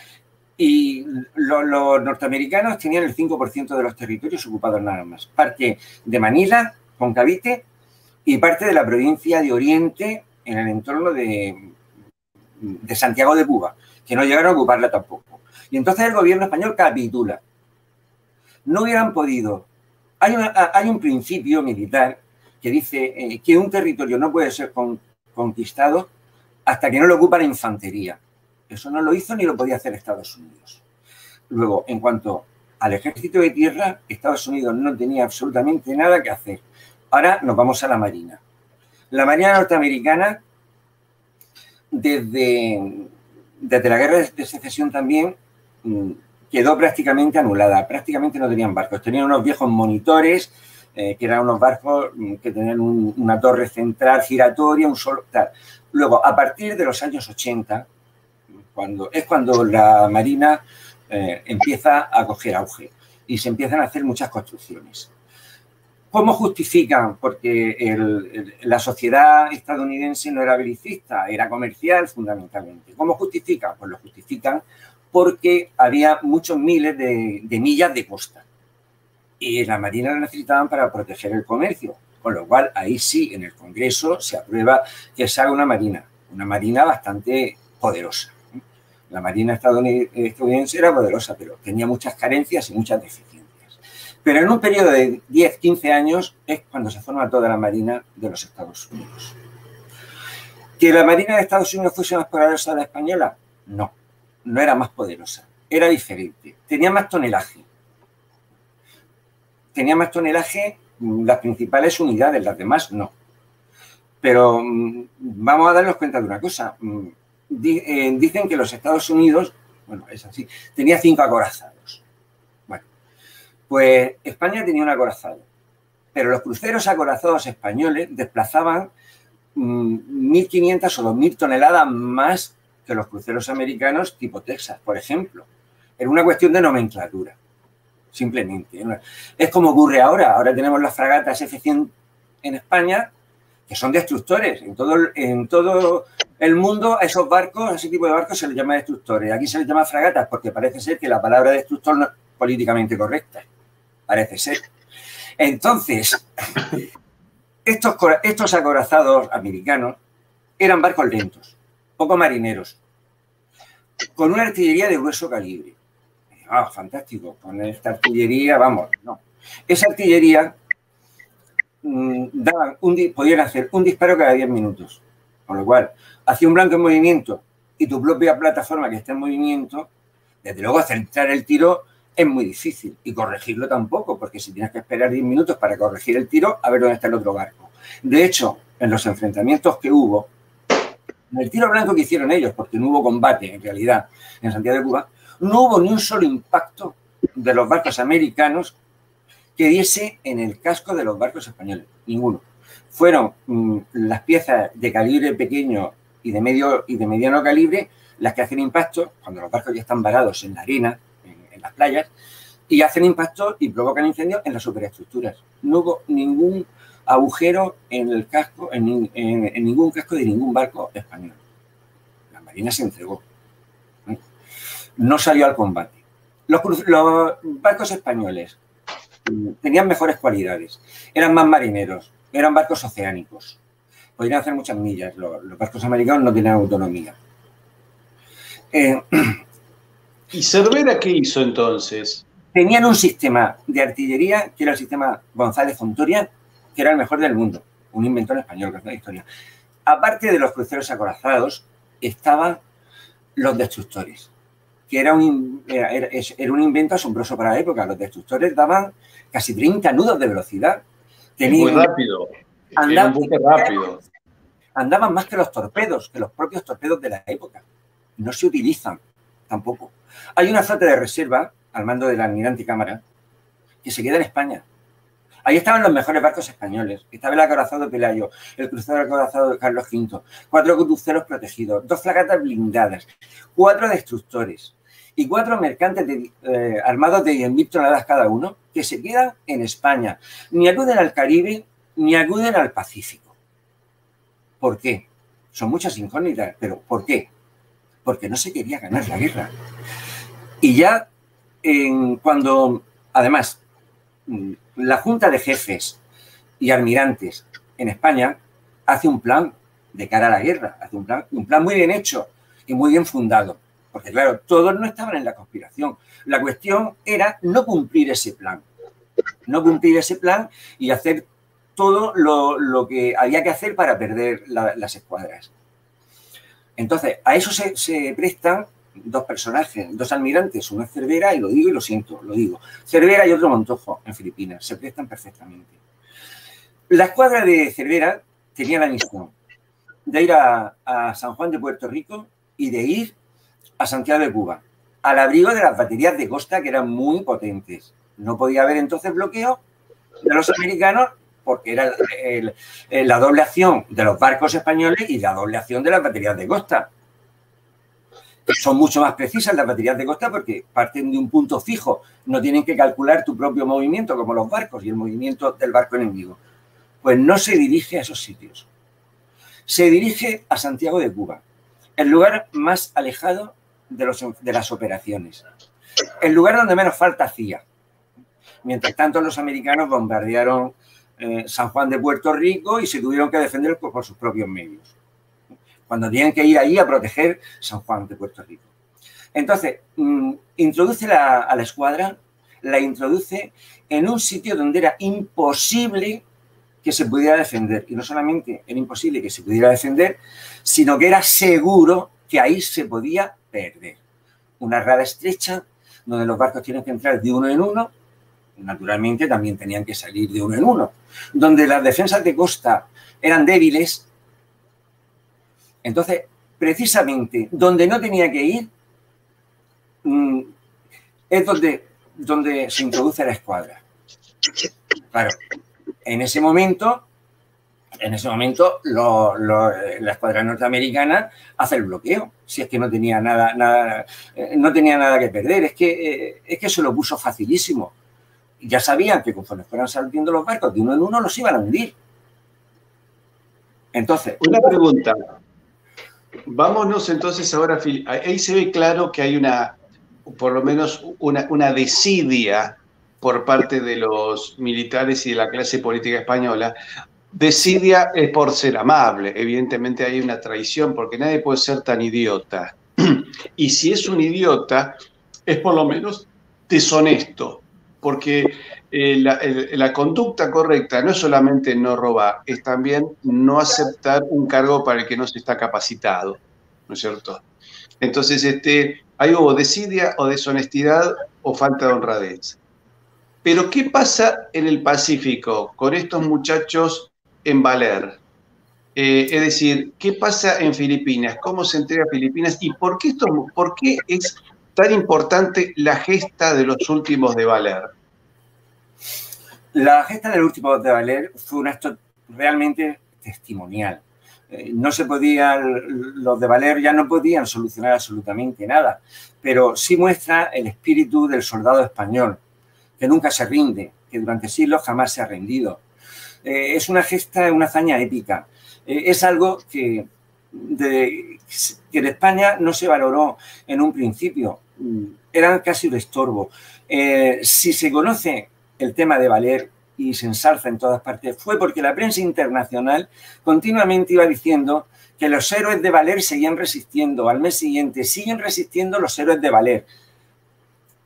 y los norteamericanos tenían el 5% de los territorios ocupados nada más. Parte de Manila, con Cavite, y parte de la provincia de Oriente en el entorno de Santiago de Cuba, que no llegaron a ocuparla tampoco. Y entonces el gobierno español capitula. No hubieran podido. Hay un principio militar que dice que un territorio no puede ser conquistado hasta que no lo ocupa la infantería. Eso no lo hizo ni lo podía hacer Estados Unidos. Luego, en cuanto al ejército de tierra, Estados Unidos no tenía absolutamente nada que hacer. Ahora nos vamos a la Marina. La Marina norteamericana, desde la Guerra de Secesión también, quedó prácticamente anulada. Prácticamente no tenían barcos. Tenían unos viejos monitores, que eran unos barcos que tenían una torre central giratoria, un solo tal. Luego, a partir de los años 80, cuando la Marina empieza a coger auge y se empiezan a hacer muchas construcciones. ¿Cómo justifican? Porque la sociedad estadounidense no era belicista, era comercial fundamentalmente. ¿Cómo justifican? Pues lo justifican porque había muchos miles de millas de costa y la Marina la necesitaban para proteger el comercio, con lo cual ahí sí, en el Congreso se aprueba que se haga una marina bastante poderosa. La Marina estadounidense era poderosa, pero tenía muchas carencias y muchas deficiencias. Pero en un periodo de 10, 15 años es cuando se forma toda la Marina de los Estados Unidos. ¿Que la Marina de Estados Unidos fuese más poderosa de la española? No, no era más poderosa, era diferente, tenía más tonelaje. Tenía más tonelaje las principales unidades, las demás no. Pero vamos a darnos cuenta de una cosa. Dicen que los Estados Unidos, bueno, es así, tenía 5 acorazados. Bueno, pues España tenía un acorazado, pero los cruceros acorazados españoles desplazaban 1.500 o 2.000 toneladas más que los cruceros americanos tipo Texas, por ejemplo. Era una cuestión de nomenclatura, simplemente. Es como ocurre ahora. Ahora tenemos las fragatas F-100 en España, que son destructores. En todo el mundo a esos barcos, a ese tipo de barcos se les llama destructores. Aquí se les llama fragatas porque parece ser que la palabra destructor no es políticamente correcta. Parece ser. Entonces, estos acorazados americanos eran barcos lentos, poco marineros, con una artillería de grueso calibre. Ah, fantástico, con esta artillería, vamos, no. Esa artillería podían hacer un disparo cada 10 minutos. Con lo cual, hacía un blanco en movimiento y tu propia plataforma que está en movimiento, desde luego centrar el tiro es muy difícil y corregirlo tampoco, porque si tienes que esperar 10 minutos para corregir el tiro, a ver dónde está el otro barco. De hecho, en los enfrentamientos que hubo, en el tiro blanco que hicieron ellos, porque no hubo combate en realidad en Santiago de Cuba, no hubo ni un solo impacto de los barcos americanos que diese en el casco de los barcos españoles. Ninguno. Fueron las piezas de calibre pequeño y de mediano calibre las que hacen impacto cuando los barcos ya están varados en la arena, en las playas, y hacen impacto y provocan incendios en las superestructuras. No hubo ningún agujero en el casco, en ningún casco de ningún barco español. La Marina se entregó. No salió al combate. Los barcos españoles tenían mejores cualidades, eran más marineros, eran barcos oceánicos, podían hacer muchas millas. Los barcos americanos no tenían autonomía. ¿Y Cervera qué hizo entonces? Tenían un sistema de artillería que era el sistema González Fontoria, que era el mejor del mundo, un inventor español, que es una historia. Aparte de los cruceros acorazados, estaban los destructores, que era un invento asombroso para la época. Los destructores daban casi 30 nudos de velocidad. Muy rápido. Era un buque rápido. Andaban más que los torpedos, que los propios torpedos de la época. No se utilizan tampoco. Hay una flota de reserva al mando del almirante Cámara que se queda en España. Ahí estaban los mejores barcos españoles. Estaba el acorazado Pelayo, el crucero acorazado de Carlos V, 4 cruceros protegidos, 2 fragatas blindadas, 4 destructores y 4 mercantes armados de 10.000 toneladas cada uno que se quedan en España. Ni acuden al Caribe ni acuden al Pacífico. ¿Por qué? Son muchas incógnitas, pero ¿por qué? Porque no se quería ganar la guerra. Y ya cuando, además, la Junta de Jefes y Almirantes en España hace un plan de cara a la guerra, hace un plan muy bien hecho y muy bien fundado, porque claro, todos no estaban en la conspiración. La cuestión era no cumplir ese plan y hacer todo lo que había que hacer para perder las escuadras. Entonces, a eso se prestan 2 personajes, 2 almirantes, uno es Cervera, y lo digo y lo siento, lo digo. Cervera y otro Montojo en Filipinas, se prestan perfectamente. La escuadra de Cervera tenía la misión de ir a San Juan de Puerto Rico y de ir a Santiago de Cuba, al abrigo de las baterías de costa que eran muy potentes. No podía haber entonces bloqueo de los americanos porque era la doble acción de los barcos españoles y la doble acción de las baterías de costa. Son mucho más precisas las baterías de costa porque parten de un punto fijo, no tienen que calcular tu propio movimiento como los barcos y el movimiento del barco enemigo. Pues no se dirige a esos sitios. Se dirige a Santiago de Cuba, el lugar más alejado de las operaciones, el lugar donde menos falta hacía. Mientras tanto, los americanos bombardearon San Juan de Puerto Rico y se tuvieron que defender por sus propios medios, cuando tienen que ir ahí a proteger San Juan de Puerto Rico. Entonces, introduce a la escuadra, la introduce en un sitio donde era imposible que se pudiera defender. Y no solamente era imposible que se pudiera defender, sino que era seguro que ahí se podía perder. Una rada estrecha donde los barcos tienen que entrar de uno en uno, naturalmente también tenían que salir de uno en uno, donde las defensas de costa eran débiles. Entonces, precisamente donde no tenía que ir es donde se introduce la escuadra. Claro, en ese momento la escuadra norteamericana hace el bloqueo, si es que no tenía nada que perder, es que se lo puso facilísimo. Ya sabían que conforme fueran saliendo los barcos de uno en uno los iban a hundir. Entonces, una pregunta. Vámonos entonces ahora, ahí se ve claro que hay por lo menos una desidia por parte de los militares y de la clase política española. Desidia es por ser amable, evidentemente hay una traición porque nadie puede ser tan idiota. Y si es un idiota, es por lo menos deshonesto, porque la conducta correcta no es solamente no robar, es también no aceptar un cargo para el que no se está capacitado, ¿no es cierto? Entonces, ahí hubo desidia o deshonestidad o falta de honradez. Pero, ¿qué pasa en el Pacífico con estos muchachos en Valer? Es decir, ¿qué pasa en Filipinas? ¿Cómo se entrega Filipinas? ¿Y por qué es tan importante la gesta de los últimos de Valer? La gesta del último de Valer fue un acto realmente testimonial. Los de Valer ya no podían solucionar absolutamente nada, pero sí muestra el espíritu del soldado español, que nunca se rinde, que durante siglos jamás se ha rendido. Es una gesta, una hazaña épica. Es algo que de España no se valoró en un principio. Era casi un estorbo. Si se conoce el tema de Valer y se ensalza en todas partes, fue porque la prensa internacional continuamente iba diciendo que los héroes de Valer seguían resistiendo. Al mes siguiente, siguen resistiendo los héroes de Valer.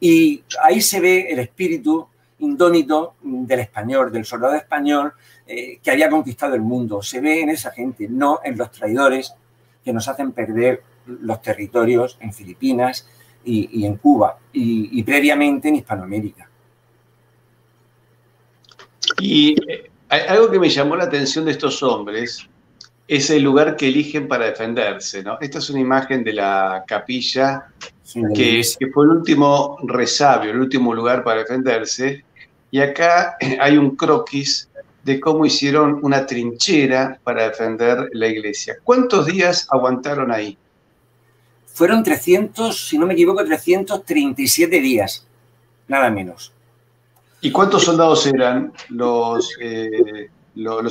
Y ahí se ve el espíritu indómito del español, del soldado español que había conquistado el mundo. Se ve en esa gente, no en los traidores que nos hacen perder los territorios en Filipinas, y en Cuba y previamente en Hispanoamérica. Y algo que me llamó la atención de estos hombres es el lugar que eligen para defenderse, ¿no? Esta es una imagen de la capilla Sí, de la que iglesia. fue el último resabio, el último lugar para defenderse. Y acá hay un croquis de cómo hicieron una trinchera para defender la iglesia. ¿Cuántos días aguantaron ahí? Fueron 300, si no me equivoco, 337 días, nada menos. ¿Y cuántos soldados eran los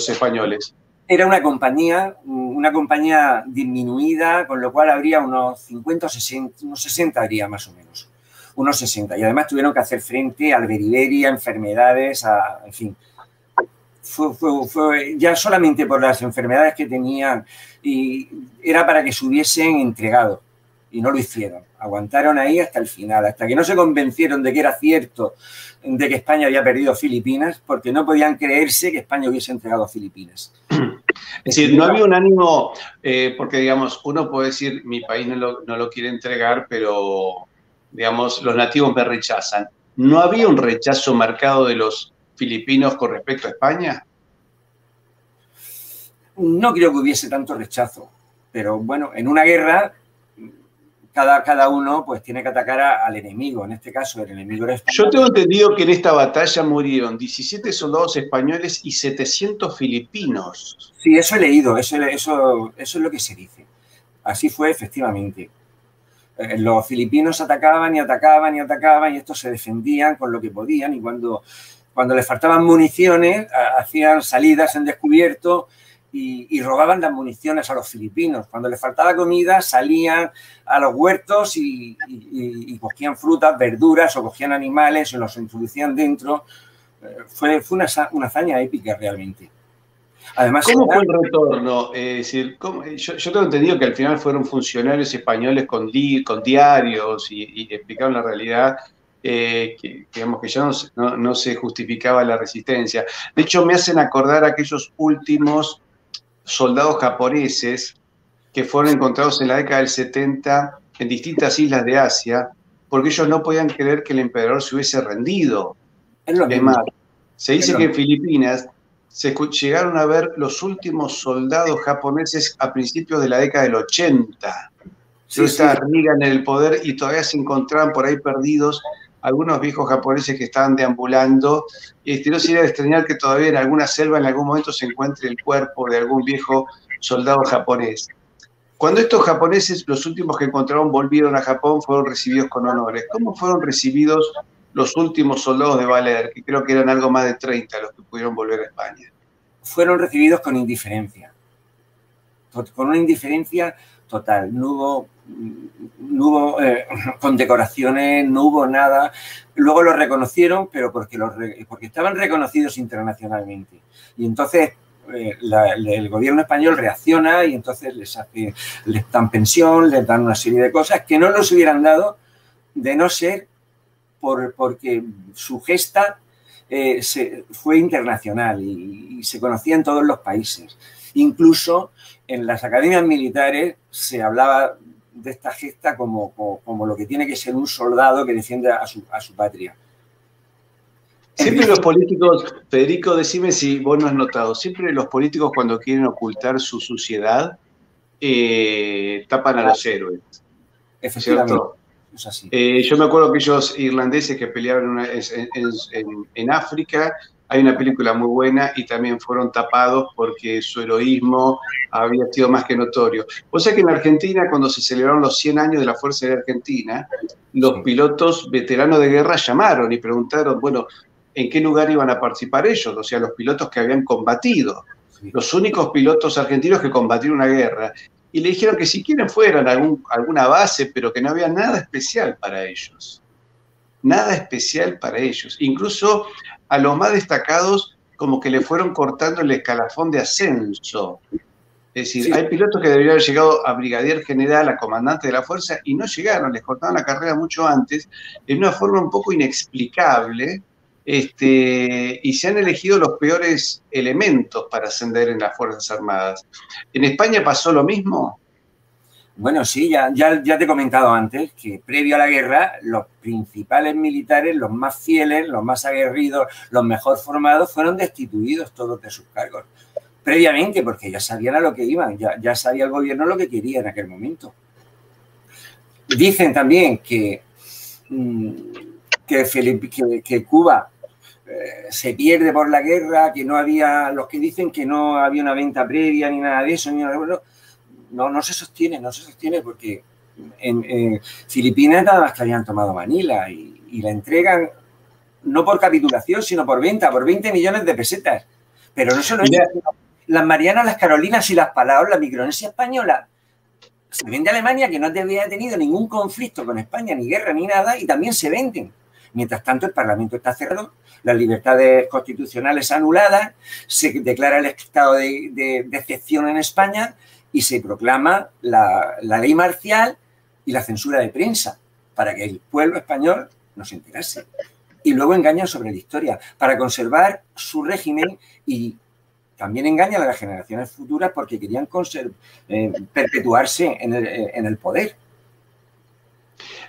españoles? Era una compañía disminuida, con lo cual habría unos 50 o 60, unos 60 habría más o menos, unos 60. Y además tuvieron que hacer frente al beriberi, a enfermedades, en fin. Fue ya solamente por las enfermedades que tenían y era para que se hubiesen entregado y no lo hicieron. Aguantaron ahí hasta el final, hasta que no se convencieron de que era cierto de que España había perdido Filipinas, porque no podían creerse que España hubiese entregado Filipinas. Es decir, no había un ánimo, porque digamos, uno puede decir, mi país no lo quiere entregar, pero digamos, los nativos me rechazan. ¿No había un rechazo marcado de los filipinos con respecto a España? No creo que hubiese tanto rechazo, pero bueno, en una guerra cada uno pues tiene que atacar al enemigo. En este caso, el enemigo era España. Yo tengo entendido que en esta batalla murieron 17 soldados españoles y 700 filipinos. Sí, eso he leído, eso es lo que se dice. Así fue, efectivamente. Los filipinos atacaban y atacaban y atacaban y estos se defendían con lo que podían y cuando les faltaban municiones hacían salidas en descubierto y robaban las municiones a los filipinos. Cuando les faltaba comida salían a los huertos y cogían frutas, verduras o cogían animales y los introducían dentro. Fue una hazaña épica realmente. Además, ¿cómo fue el retorno? Es decir, yo tengo entendido que al final fueron funcionarios españoles con diarios y explicaron la realidad, que, digamos que ya no se justificaba la resistencia. De hecho, me hacen acordar a aquellos últimos soldados japoneses que fueron encontrados en la década del 70 en distintas islas de Asia, porque ellos no podían creer que el emperador se hubiese rendido. Es más, se dice que en Filipinas se llegaron a ver los últimos soldados japoneses a principios de la década del 80. Sí, estaba Reagan en el poder y todavía se encontraban por ahí perdidos algunos viejos japoneses que estaban deambulando. No sería de extrañar que todavía en alguna selva en algún momento se encuentre el cuerpo de algún viejo soldado japonés. Cuando estos japoneses, los últimos que encontraron, volvieron a Japón, fueron recibidos con honores. ¿Cómo fueron recibidos los últimos soldados de Valer, que creo que eran algo más de 30 los que pudieron volver a España? Fueron recibidos con indiferencia, con una indiferencia total. No hubo condecoraciones, no hubo nada. Luego los reconocieron, pero porque estaban reconocidos internacionalmente. Y entonces el gobierno español reacciona y entonces les dan pensión, les dan una serie de cosas que no los hubieran dado de no ser porque su gesta fue internacional y se conocía en todos los países. Incluso en las academias militares se hablaba de esta gesta como lo que tiene que ser un soldado que defiende a su patria. Siempre los políticos, Federico, decime si vos no has notado, siempre los políticos cuando quieren ocultar su suciedad tapan a los héroes. Efectivamente. ¿Cierto? Es así. Yo me acuerdo que aquellos irlandeses que peleaban en África, hay una película muy buena y también fueron tapados porque su heroísmo había sido más que notorio. O sea que en Argentina, cuando se celebraron los 100 años de la Fuerza Aérea Argentina, los pilotos veteranos de guerra llamaron y preguntaron, bueno, ¿en qué lugar iban a participar ellos? O sea, los pilotos que habían combatido, los únicos pilotos argentinos que combatieron una guerra. Y le dijeron que si quieren fueran a alguna base, pero que no había nada especial para ellos. Nada especial para ellos. Incluso a los más destacados como que le fueron cortando el escalafón de ascenso. Es decir, hay pilotos que deberían haber llegado a brigadier general, a comandante de la fuerza, y no llegaron, les cortaron la carrera mucho antes, de una forma un poco inexplicable, y se han elegido los peores elementos para ascender en las Fuerzas Armadas. ¿En España pasó lo mismo? Bueno, sí, ya te he comentado antes que previo a la guerra los principales militares, los más fieles, los más aguerridos, los mejor formados, fueron destituidos todos de sus cargos. Previamente, porque ya sabían a lo que iban, ya sabía el gobierno lo que quería en aquel momento. Dicen también que Cuba se pierde por la guerra, que no había, los que dicen que no había una venta previa ni nada de eso, no se sostiene, porque en Filipinas nada más que habían tomado Manila y la entregan no por capitulación, sino por venta, por 20 millones de pesetas. Pero no solo eso, las Marianas, las Carolinas y las Palaos, la Micronesia española, se vende a Alemania, que no había tenido ningún conflicto con España, ni guerra, ni nada, y también se venden. Mientras tanto, el Parlamento está cerrado, las libertades constitucionales anuladas, se declara el estado de excepción en España y se proclama la ley marcial y la censura de prensa para que el pueblo español no se enterase. Y luego engañan sobre la historia para conservar su régimen y también engañan a las generaciones futuras porque querían perpetuarse en el poder.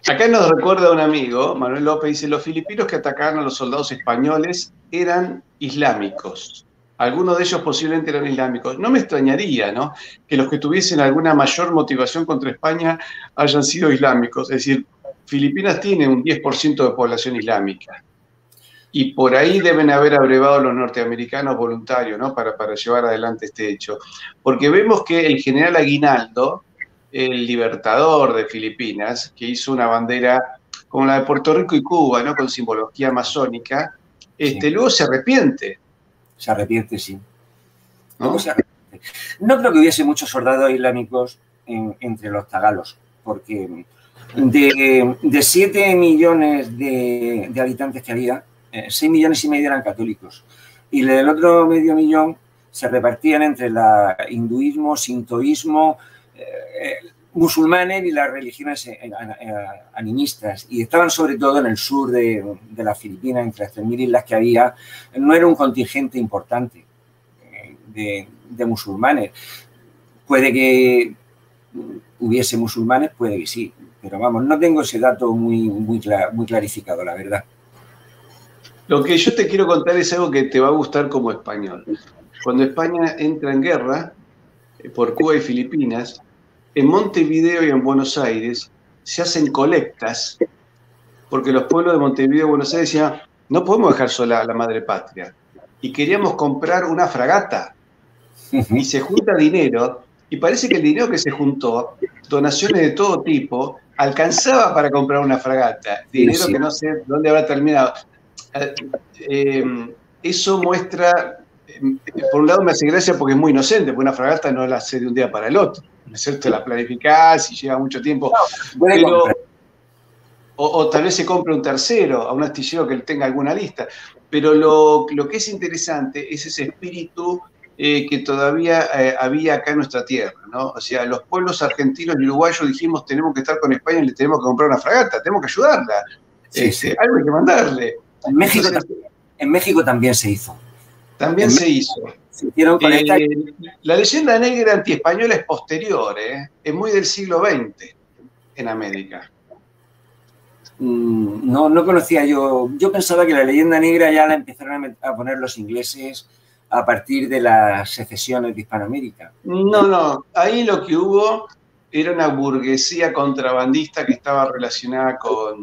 Acá nos recuerda un amigo, Manuel López, dice, los filipinos que atacaron a los soldados españoles eran islámicos. Algunos de ellos posiblemente eran islámicos. No me extrañaría, ¿no?, que los que tuviesen alguna mayor motivación contra España hayan sido islámicos. Es decir, Filipinas tiene un 10% de población islámica. Y por ahí deben haber abrevado los norteamericanos voluntarios, ¿no?, para llevar adelante este hecho. Porque vemos que el general Aguinaldo, el libertador de Filipinas, que hizo una bandera como la de Puerto Rico y Cuba, ¿no?, con simbología masónica, Sí. Luego se arrepiente. Se arrepiente, sí. ¿No? Se arrepiente. No creo que hubiese muchos soldados islámicos entre los tagalos, porque de 7 millones de habitantes que había, 6,5 millones eran católicos. Y el otro medio millón se repartían entre el hinduismo, sintoísmo, musulmanes y las religiones animistas. Y estaban sobre todo en el sur de las Filipinas, entre las 3,000 islas que había. No era un contingente importante de musulmanes. Puede que hubiese musulmanes, puede que sí. Pero vamos, no tengo ese dato muy clarificado, la verdad. Lo que yo te quiero contar es algo que te va a gustar como español. Cuando España entra en guerra por Cuba y Filipinas, en Montevideo y en Buenos Aires se hacen colectas porque los pueblos de Montevideo y Buenos Aires decían, no podemos dejar sola a la madre patria. Y queríamos comprar una fragata. Y se junta dinero, y parece que el dinero que se juntó, donaciones de todo tipo, alcanzaba para comprar una fragata. Dinero sí, que no sé dónde habrá terminado. Eso muestra, por un lado me hace gracia porque es muy inocente, porque una fragata no la hace de un día para el otro, ¿no es cierto? La planificás y lleva mucho tiempo, no, pero, o tal vez se compre un tercero, a un astillero que tenga alguna lista, pero lo que es interesante es ese espíritu que todavía había acá en nuestra tierra, ¿no? O sea, los pueblos argentinos y uruguayos dijimos, tenemos que estar con España y le tenemos que comprar una fragata, tenemos que ayudarla, sí, sí. Algo hay que mandarle. En México también se hizo. También se hizo. La leyenda negra antiespañola es posterior, es muy del siglo XX en América. No conocía yo. Yo pensaba que la leyenda negra ya la empezaron a poner los ingleses a partir de las secesiones de Hispanoamérica. No. Ahí lo que hubo era una burguesía contrabandista que estaba relacionada con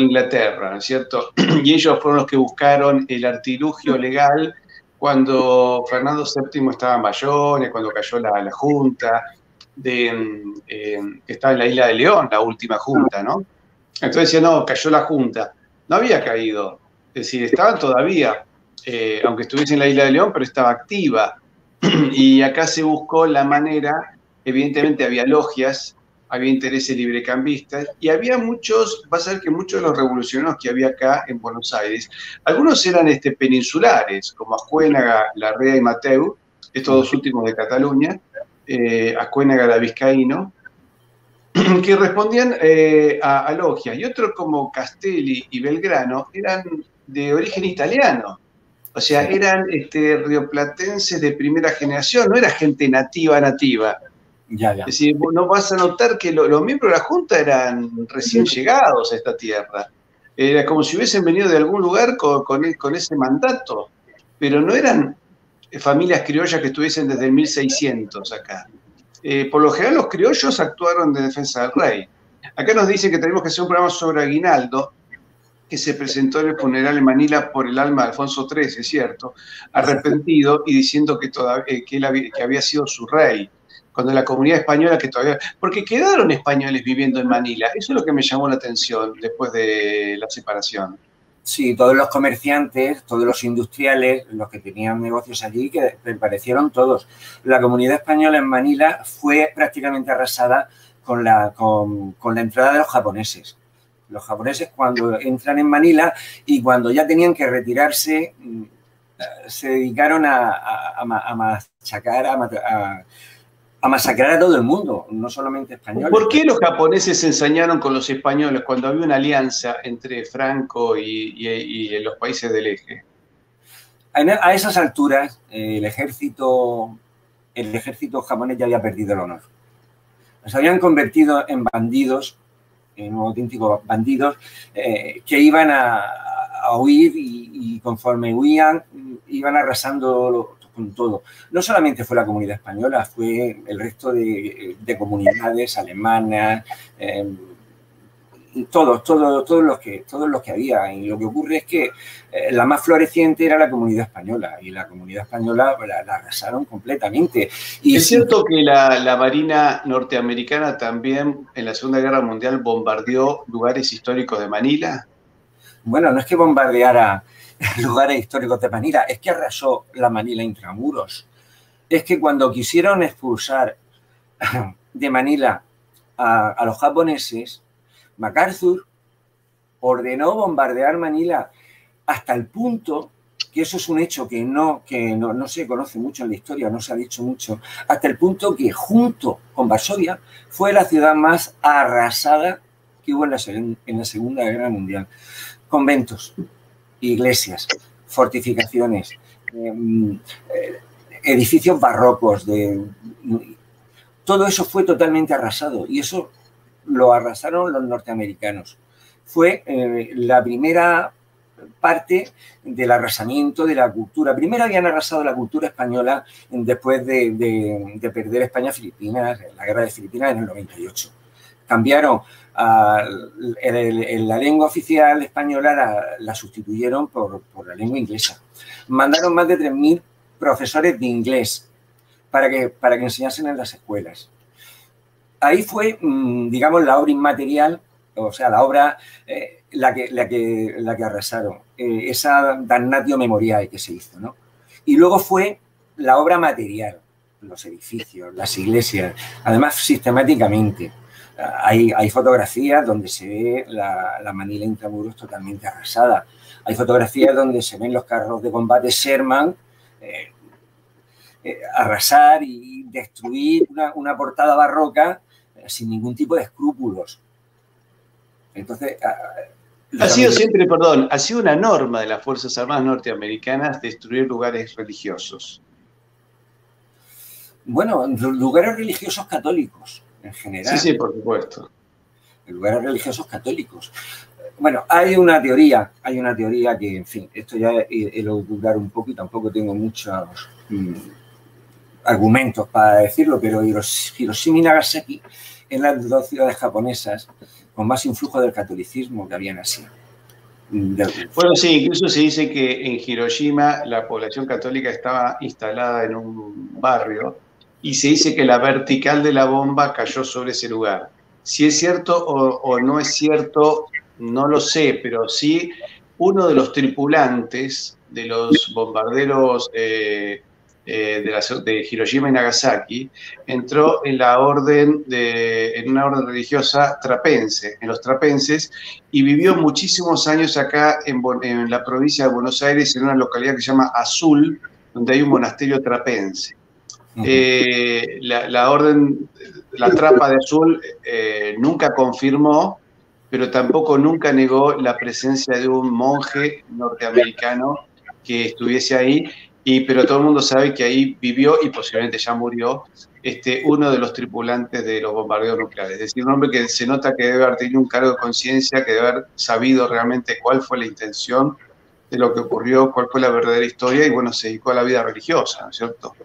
Inglaterra, ¿no es cierto? Y ellos fueron los que buscaron el artilugio legal cuando Fernando VII estaba en Bayona, cuando cayó la junta, que estaba en la isla de León, la última junta, ¿no? Entonces decían, no, cayó la junta. No había caído, es decir, estaban todavía, aunque estuviese en la isla de León, pero estaba activa. Y acá se buscó la manera, evidentemente había logias, había intereses librecambistas, y había muchos, vas a ver que muchos de los revolucionarios que había acá en Buenos Aires, algunos eran peninsulares, como Ascuénaga, Larrea y Mateu, estos dos últimos de Cataluña, Ascuénaga era vizcaíno, que respondían a logias, y otros como Castelli y Belgrano eran de origen italiano, o sea, eran rioplatenses de primera generación, no era gente nativa. Ya, ya. Es decir, no vas a notar que los miembros de la Junta eran recién llegados a esta tierra. Era como si hubiesen venido de algún lugar con ese mandato, pero no eran familias criollas que estuviesen desde el 1600 acá. Por lo general los criollos actuaron de defensa del rey. Acá nos dicen que tenemos que hacer un programa sobre Aguinaldo, que se presentó en el funeral en Manila por el alma de Alfonso XIII, es cierto, arrepentido y diciendo que había sido su rey, cuando la comunidad española que todavía... Porque quedaron españoles viviendo en Manila, eso es lo que me llamó la atención después de la separación. Sí, todos los comerciantes, todos los industriales, los que tenían negocios allí, que desaparecieron todos. La comunidad española en Manila fue prácticamente arrasada con la entrada de los japoneses. Los japoneses cuando entran en Manila y cuando ya tenían que retirarse, se dedicaron a machacar, a masacrar a todo el mundo, no solamente españoles. ¿Por qué los japoneses se ensañaron con los españoles cuando había una alianza entre Franco y los países del eje? A esas alturas, el ejército japonés ya había perdido el honor. Se habían convertido en bandidos, en auténticos bandidos, que iban a huir y conforme huían, iban arrasando con todo. No solamente fue la comunidad española, fue el resto de comunidades alemanas, todos los que había. Y lo que ocurre es que la más floreciente era la comunidad española, y la comunidad española la arrasaron completamente. Y ¿es cierto que la Marina norteamericana también en la Segunda Guerra Mundial bombardeó lugares históricos de Manila? Bueno, no es que bombardeara lugares históricos de Manila, es que arrasó la Manila intramuros. Es que cuando quisieron expulsar de Manila a los japoneses, MacArthur ordenó bombardear Manila hasta el punto, que eso es un hecho que no se conoce mucho en la historia, no se ha dicho mucho, hasta el punto que junto con Varsovia fue la ciudad más arrasada que hubo en la Segunda Guerra Mundial. Conventos, iglesias, fortificaciones, edificios barrocos, todo eso fue totalmente arrasado, y eso lo arrasaron los norteamericanos. Fue la primera parte del arrasamiento de la cultura. Primero habían arrasado la cultura española después de perder España-Filipinas, la guerra de Filipinas en el 98. Cambiaron la lengua oficial española, la sustituyeron por la lengua inglesa. Mandaron más de 3.000 profesores de inglés para que enseñasen en las escuelas. Ahí fue, digamos, la obra inmaterial, o sea, la obra, la que arrasaron, esa damnatio memoriae que se hizo, ¿no? Y luego fue la obra material, los edificios, las iglesias, además sistemáticamente. Hay fotografías donde se ve la Manila intramuros totalmente arrasada. Hay fotografías donde se ven los carros de combate Sherman arrasar y destruir una portada barroca sin ningún tipo de escrúpulos. Entonces, ha sido una norma de las Fuerzas Armadas norteamericanas destruir lugares religiosos. Bueno, lugares religiosos católicos, en general. Sí, por supuesto. Lugares religiosos católicos. Bueno, hay una teoría que, en fin, esto ya elucubrar un poco y tampoco tengo muchos argumentos para decirlo, pero Hiroshima y Nagasaki eran las dos ciudades japonesas con más influjo del catolicismo que había en Asia. Bueno, sí, incluso se dice que en Hiroshima la población católica estaba instalada en un barrio y se dice que la vertical de la bomba cayó sobre ese lugar. Si es cierto o no es cierto, no lo sé, pero sí uno de los tripulantes de los bombarderos de Hiroshima y Nagasaki entró en una orden religiosa trapense, en los trapenses, y vivió muchísimos años acá en la provincia de Buenos Aires, en una localidad que se llama Azul, donde hay un monasterio trapense. La orden, la Trapa de Azul nunca confirmó, pero tampoco nunca negó la presencia de un monje norteamericano que estuviese ahí. pero todo el mundo sabe que ahí vivió y posiblemente ya murió uno de los tripulantes de los bombardeos nucleares. Es decir, un hombre que se nota que debe haber tenido un cargo de conciencia, que debe haber sabido realmente cuál fue la intención de lo que ocurrió, cuál fue la verdadera historia, y bueno, se dedicó a la vida religiosa, ¿no es cierto?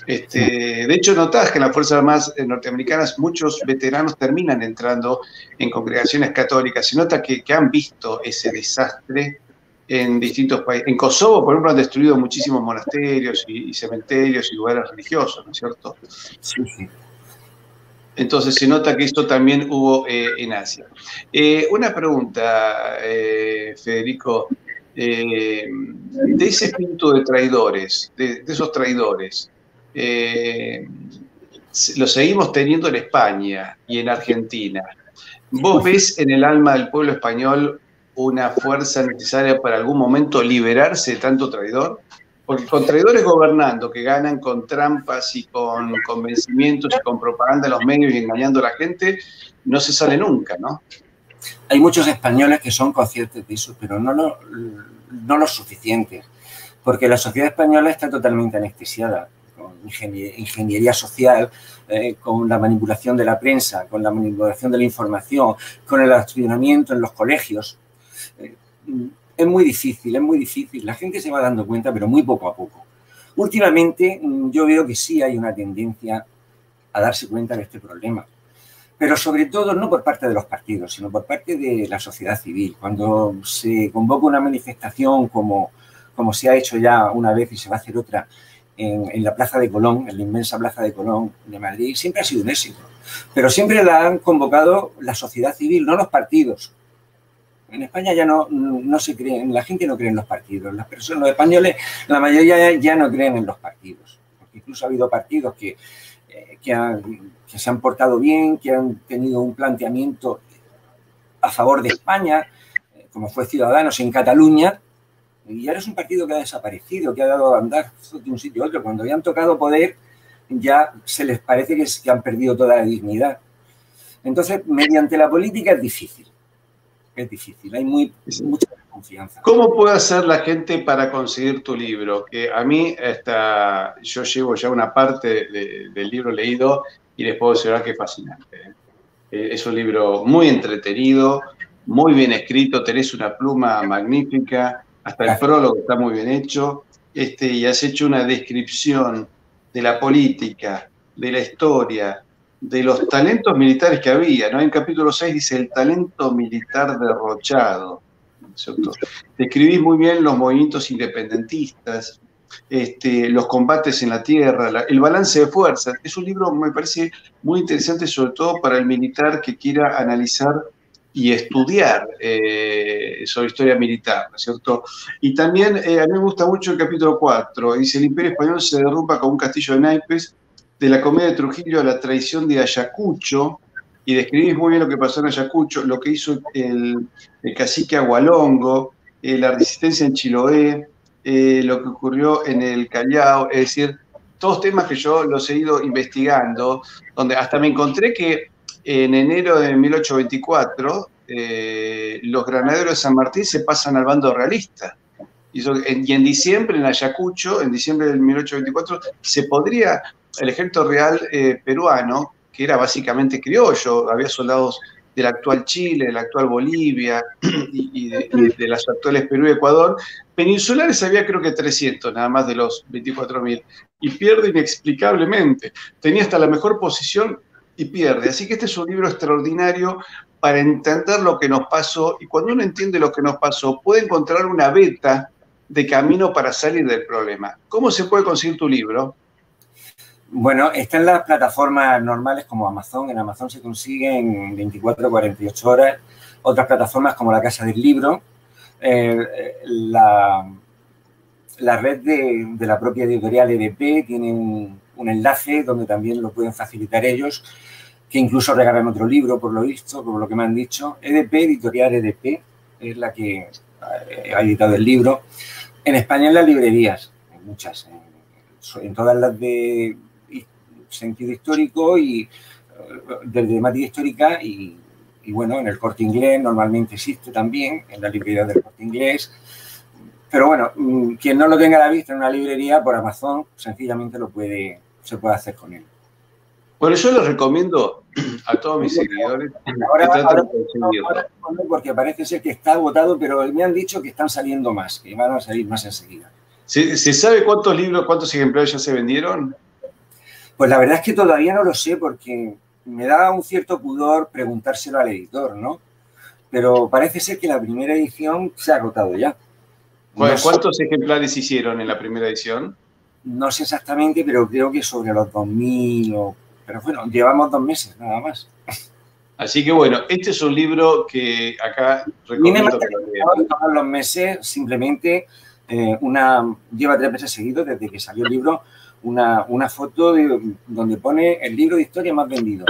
De hecho, notás que en las Fuerzas Armadas norteamericanas muchos veteranos terminan entrando en congregaciones católicas. Se nota que han visto ese desastre en distintos países. En Kosovo, por ejemplo, han destruido muchísimos monasterios y cementerios y lugares religiosos, ¿no es cierto? Sí, sí. Entonces se nota que esto también hubo en Asia. Una pregunta, Federico, de ese espíritu de traidores, de esos traidores, lo seguimos teniendo en España y en Argentina. ¿Vos ves en el alma del pueblo español una fuerza necesaria para algún momento liberarse de tanto traidor? Porque con traidores gobernando que ganan con trampas y con convencimientos y con propaganda en los medios y engañando a la gente, no se sale nunca, ¿no? Hay muchos españoles que son conscientes de eso, pero no los suficientes, porque la sociedad española está totalmente anestesiada con ingeniería social, con la manipulación de la prensa, con la manipulación de la información, con el adoctrinamiento en los colegios. Es muy difícil, es muy difícil. La gente se va dando cuenta, pero muy poco a poco. Últimamente yo veo que sí hay una tendencia a darse cuenta de este problema, pero sobre todo no por parte de los partidos, sino por parte de la sociedad civil. Cuando se convoca una manifestación como se ha hecho ya una vez y se va a hacer otra en la Plaza de Colón, en la inmensa Plaza de Colón de Madrid, siempre ha sido un éxito. Pero siempre la han convocado la sociedad civil, no los partidos. En España ya no se creen, la gente no cree en los partidos. Las personas, los españoles, la mayoría ya no creen en los partidos. Porque incluso ha habido partidos que se han portado bien, que han tenido un planteamiento a favor de España, como fue Ciudadanos en Cataluña, y ahora es un partido que ha desaparecido, que ha dado a andar de un sitio a otro. Cuando ya han tocado poder, ya se les parece que han perdido toda la dignidad. Entonces, mediante la política es difícil. Es difícil, hay mucha desconfianza. ¿Cómo puede hacer la gente para conseguir tu libro? Que a mí, yo llevo ya una parte del libro leído y les puedo asegurar que es fascinante. Es un libro muy entretenido, muy bien escrito, tenés una pluma magnífica, hasta el prólogo está muy bien hecho, y has hecho una descripción de la política, de la historia, de los talentos militares que había, ¿no? En capítulo 6 dice el talento militar derrochado, ¿cierto? Describís muy bien los movimientos independentistas, los combates en la tierra, el balance de fuerzas. Es un libro, me parece, muy interesante, sobre todo para el militar que quiera analizar y estudiar sobre historia militar, ¿no es cierto? Y también a mí me gusta mucho el capítulo 4, dice, el Imperio Español se derrumba como un castillo de naipes, de la comedia de Trujillo a la traición de Ayacucho, y describís muy bien lo que pasó en Ayacucho, lo que hizo el cacique Agualongo, la resistencia en Chiloé, lo que ocurrió en el Callao, es decir, todos temas que yo los he ido investigando, donde hasta me encontré que en enero de 1824 los granaderos de San Martín se pasan al bando realista. Y en diciembre, en Ayacucho, en diciembre del 1824, el ejército real peruano, que era básicamente criollo, había soldados del actual Chile, del actual Bolivia y de las actuales Perú y Ecuador, peninsulares había creo que 300, nada más de los 24.000, y pierde inexplicablemente. Tenía hasta la mejor posición y pierde. Así que este es un libro extraordinario para entender lo que nos pasó, y cuando uno entiende lo que nos pasó, puede encontrar una beta de camino para salir del problema. ¿Cómo se puede conseguir tu libro? Bueno, está en las plataformas normales como Amazon. En Amazon se consigue en 24 o 48 horas. Otras plataformas como la Casa del Libro. La red de la propia editorial EDP tiene un enlace donde también lo pueden facilitar ellos, que incluso regalan otro libro, por lo visto, por lo que me han dicho. EDP, editorial EDP, es la que ha editado el libro. En España en las librerías, en muchas, en todas las de sentido histórico y de temática histórica y bueno, en el Corte Inglés normalmente existe también, en la librería del Corte Inglés. Pero bueno, quien no lo tenga a la vista en una librería, por Amazon, sencillamente se puede hacer con él. Bueno, yo les recomiendo a todos mis seguidores Ahora, que traten de conseguirlo. ahora porque parece ser que está agotado, pero me han dicho que están saliendo más, que van a salir más enseguida. ¿Se sabe cuántos libros, cuántos ejemplares ya se vendieron? Pues la verdad es que todavía no lo sé, porque me da un cierto pudor preguntárselo al editor, ¿no? Pero parece ser que la primera edición se ha agotado ya. ¿Cuántos ejemplares hicieron en la primera edición? No sé exactamente, pero creo que sobre los 2000 Pero bueno, llevamos 2 meses, nada más. Así que bueno, este es un libro que acá recomiendo que lo lean. Todos los meses, simplemente, lleva 3 meses seguidos desde que salió el libro, una foto donde pone el libro de historia más vendido.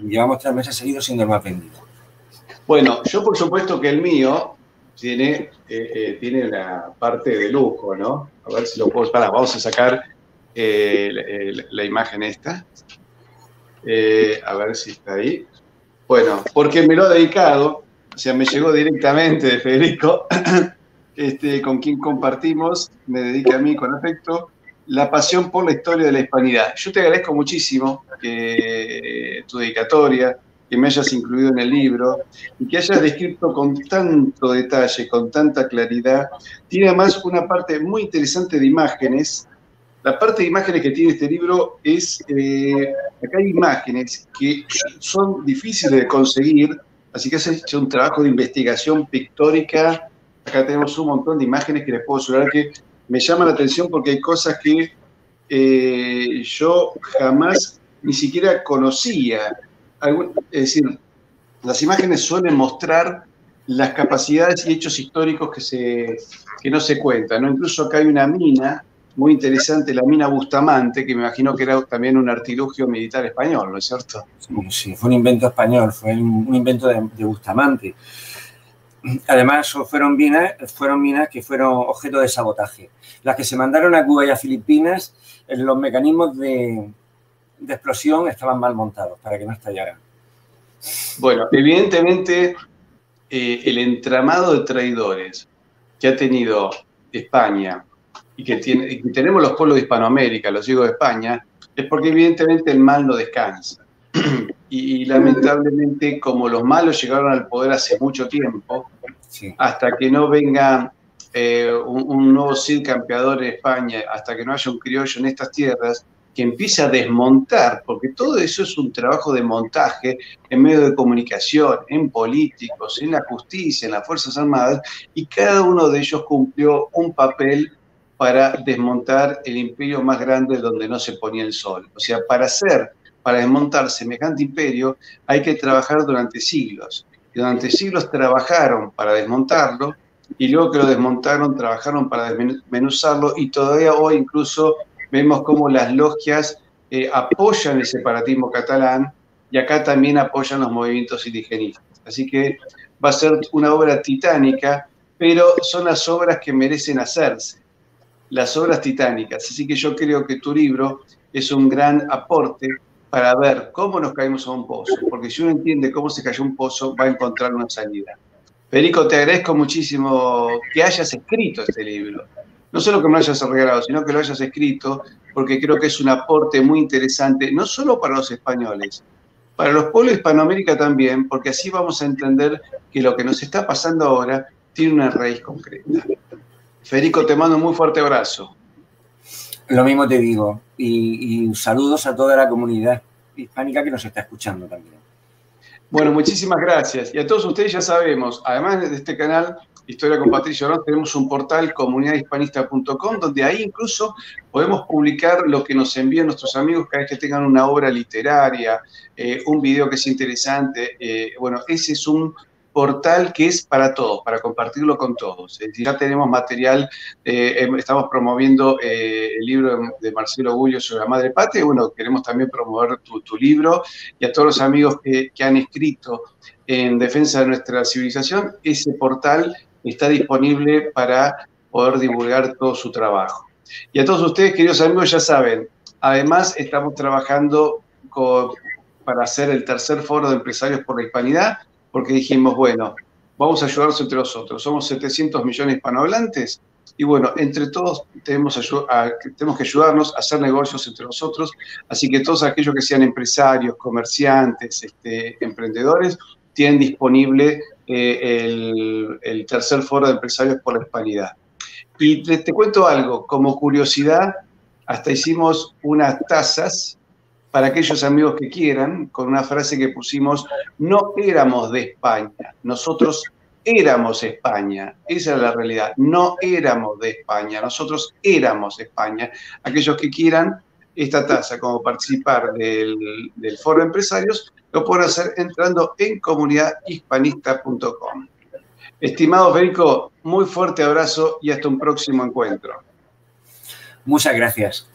Llevamos 3 meses seguidos siendo el más vendido. Bueno, yo por supuesto que el mío tiene la parte de lujo, ¿no? A ver si lo puedo... vamos a sacar la imagen esta. A ver si está ahí. Bueno, porque me lo ha dedicado, o sea, me llegó directamente de Federico, con quien compartimos, me dedica a mí con afecto, la pasión por la historia de la hispanidad. Yo te agradezco muchísimo tu dedicatoria, que me hayas incluido en el libro y que hayas descrito con tanto detalle, con tanta claridad. Tiene además una parte muy interesante de imágenes. La parte de imágenes que tiene este libro es, acá hay imágenes que son difíciles de conseguir, así que has hecho un trabajo de investigación pictórica. Acá tenemos un montón de imágenes que les puedo asegurar que me llaman la atención porque hay cosas que yo jamás ni siquiera conocía. Es decir, las imágenes suelen mostrar las capacidades y hechos históricos que no se cuentan, ¿no? Incluso acá hay una mina muy interesante, la mina Bustamante, que me imagino que era también un artilugio militar español, ¿no es cierto? Sí, fue un invento español, fue un invento de Bustamante. Además, fueron minas que fueron objeto de sabotaje. Las que se mandaron a Cuba y a Filipinas, los mecanismos de explosión estaban mal montados para que no estallaran. Bueno, evidentemente el entramado de traidores que ha tenido España y que tenemos los pueblos de Hispanoamérica, los digo de España, es porque evidentemente el mal no descansa. Y lamentablemente, como los malos llegaron al poder hace mucho tiempo, sí, hasta que no venga un nuevo Cid campeador en España, hasta que no haya un criollo en estas tierras, que empiece a desmontar, porque todo eso es un trabajo de montaje en medio de comunicación, en políticos, en la justicia, en las Fuerzas Armadas, y cada uno de ellos cumplió un papel para desmontar el imperio más grande donde no se ponía el sol. O sea, para desmontar semejante imperio hay que trabajar durante siglos. Y durante siglos trabajaron para desmontarlo, y luego que lo desmontaron, trabajaron para desmenuzarlo, y todavía hoy incluso vemos cómo las logias apoyan el separatismo catalán, y acá también apoyan los movimientos indigenistas. Así que va a ser una obra titánica, pero son las obras que merecen hacerse, las obras titánicas. Así que yo creo que tu libro es un gran aporte para ver cómo nos caímos a un pozo, porque si uno entiende cómo se cayó un pozo, va a encontrar una salida. Federico, te agradezco muchísimo que hayas escrito este libro. No solo que me lo hayas regalado, sino que lo hayas escrito, porque creo que es un aporte muy interesante, no solo para los españoles, para los pueblos de Hispanoamérica también, porque así vamos a entender que lo que nos está pasando ahora tiene una raíz concreta. Federico, te mando un muy fuerte abrazo. Lo mismo te digo, y saludos a toda la comunidad hispánica que nos está escuchando también. Bueno, muchísimas gracias. Y a todos ustedes ya sabemos, además de este canal Historia con Patricio Orón, tenemos un portal comunidadhispanista.com, donde ahí incluso podemos publicar lo que nos envían nuestros amigos cada vez que tengan una obra literaria, un video que es interesante. Bueno, ese es un portal que es para todos, para compartirlo con todos. Es decir, ya tenemos material, estamos promoviendo el libro de Marcelo Guglio sobre la madre patria, y bueno, queremos también promover tu libro, y a todos los amigos que han escrito en defensa de nuestra civilización, ese portal está disponible para poder divulgar todo su trabajo. Y a todos ustedes, queridos amigos, ya saben, además estamos trabajando para hacer el tercer foro de empresarios por la hispanidad, porque dijimos, bueno, vamos a ayudarnos entre nosotros. Somos 700 millones de hispanohablantes y bueno, entre todos tenemos que ayudarnos a hacer negocios entre nosotros. Así que todos aquellos que sean empresarios, comerciantes, emprendedores, tienen disponible el tercer foro de empresarios por la hispanidad. Y te cuento algo, como curiosidad, hasta hicimos unas tazas para aquellos amigos que quieran, con una frase que pusimos: no éramos de España, nosotros éramos España. Esa es la realidad, no éramos de España, nosotros éramos España. Aquellos que quieran esta taza como participar del foro de empresarios, lo pueden hacer entrando en comunidadhispanista.com. Estimado Federico, muy fuerte abrazo y hasta un próximo encuentro. Muchas gracias.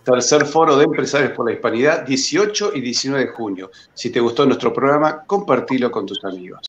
Tercer foro de empresarios por la hispanidad, 18 y 19 de junio. Si te gustó nuestro programa, compartilo con tus amigos.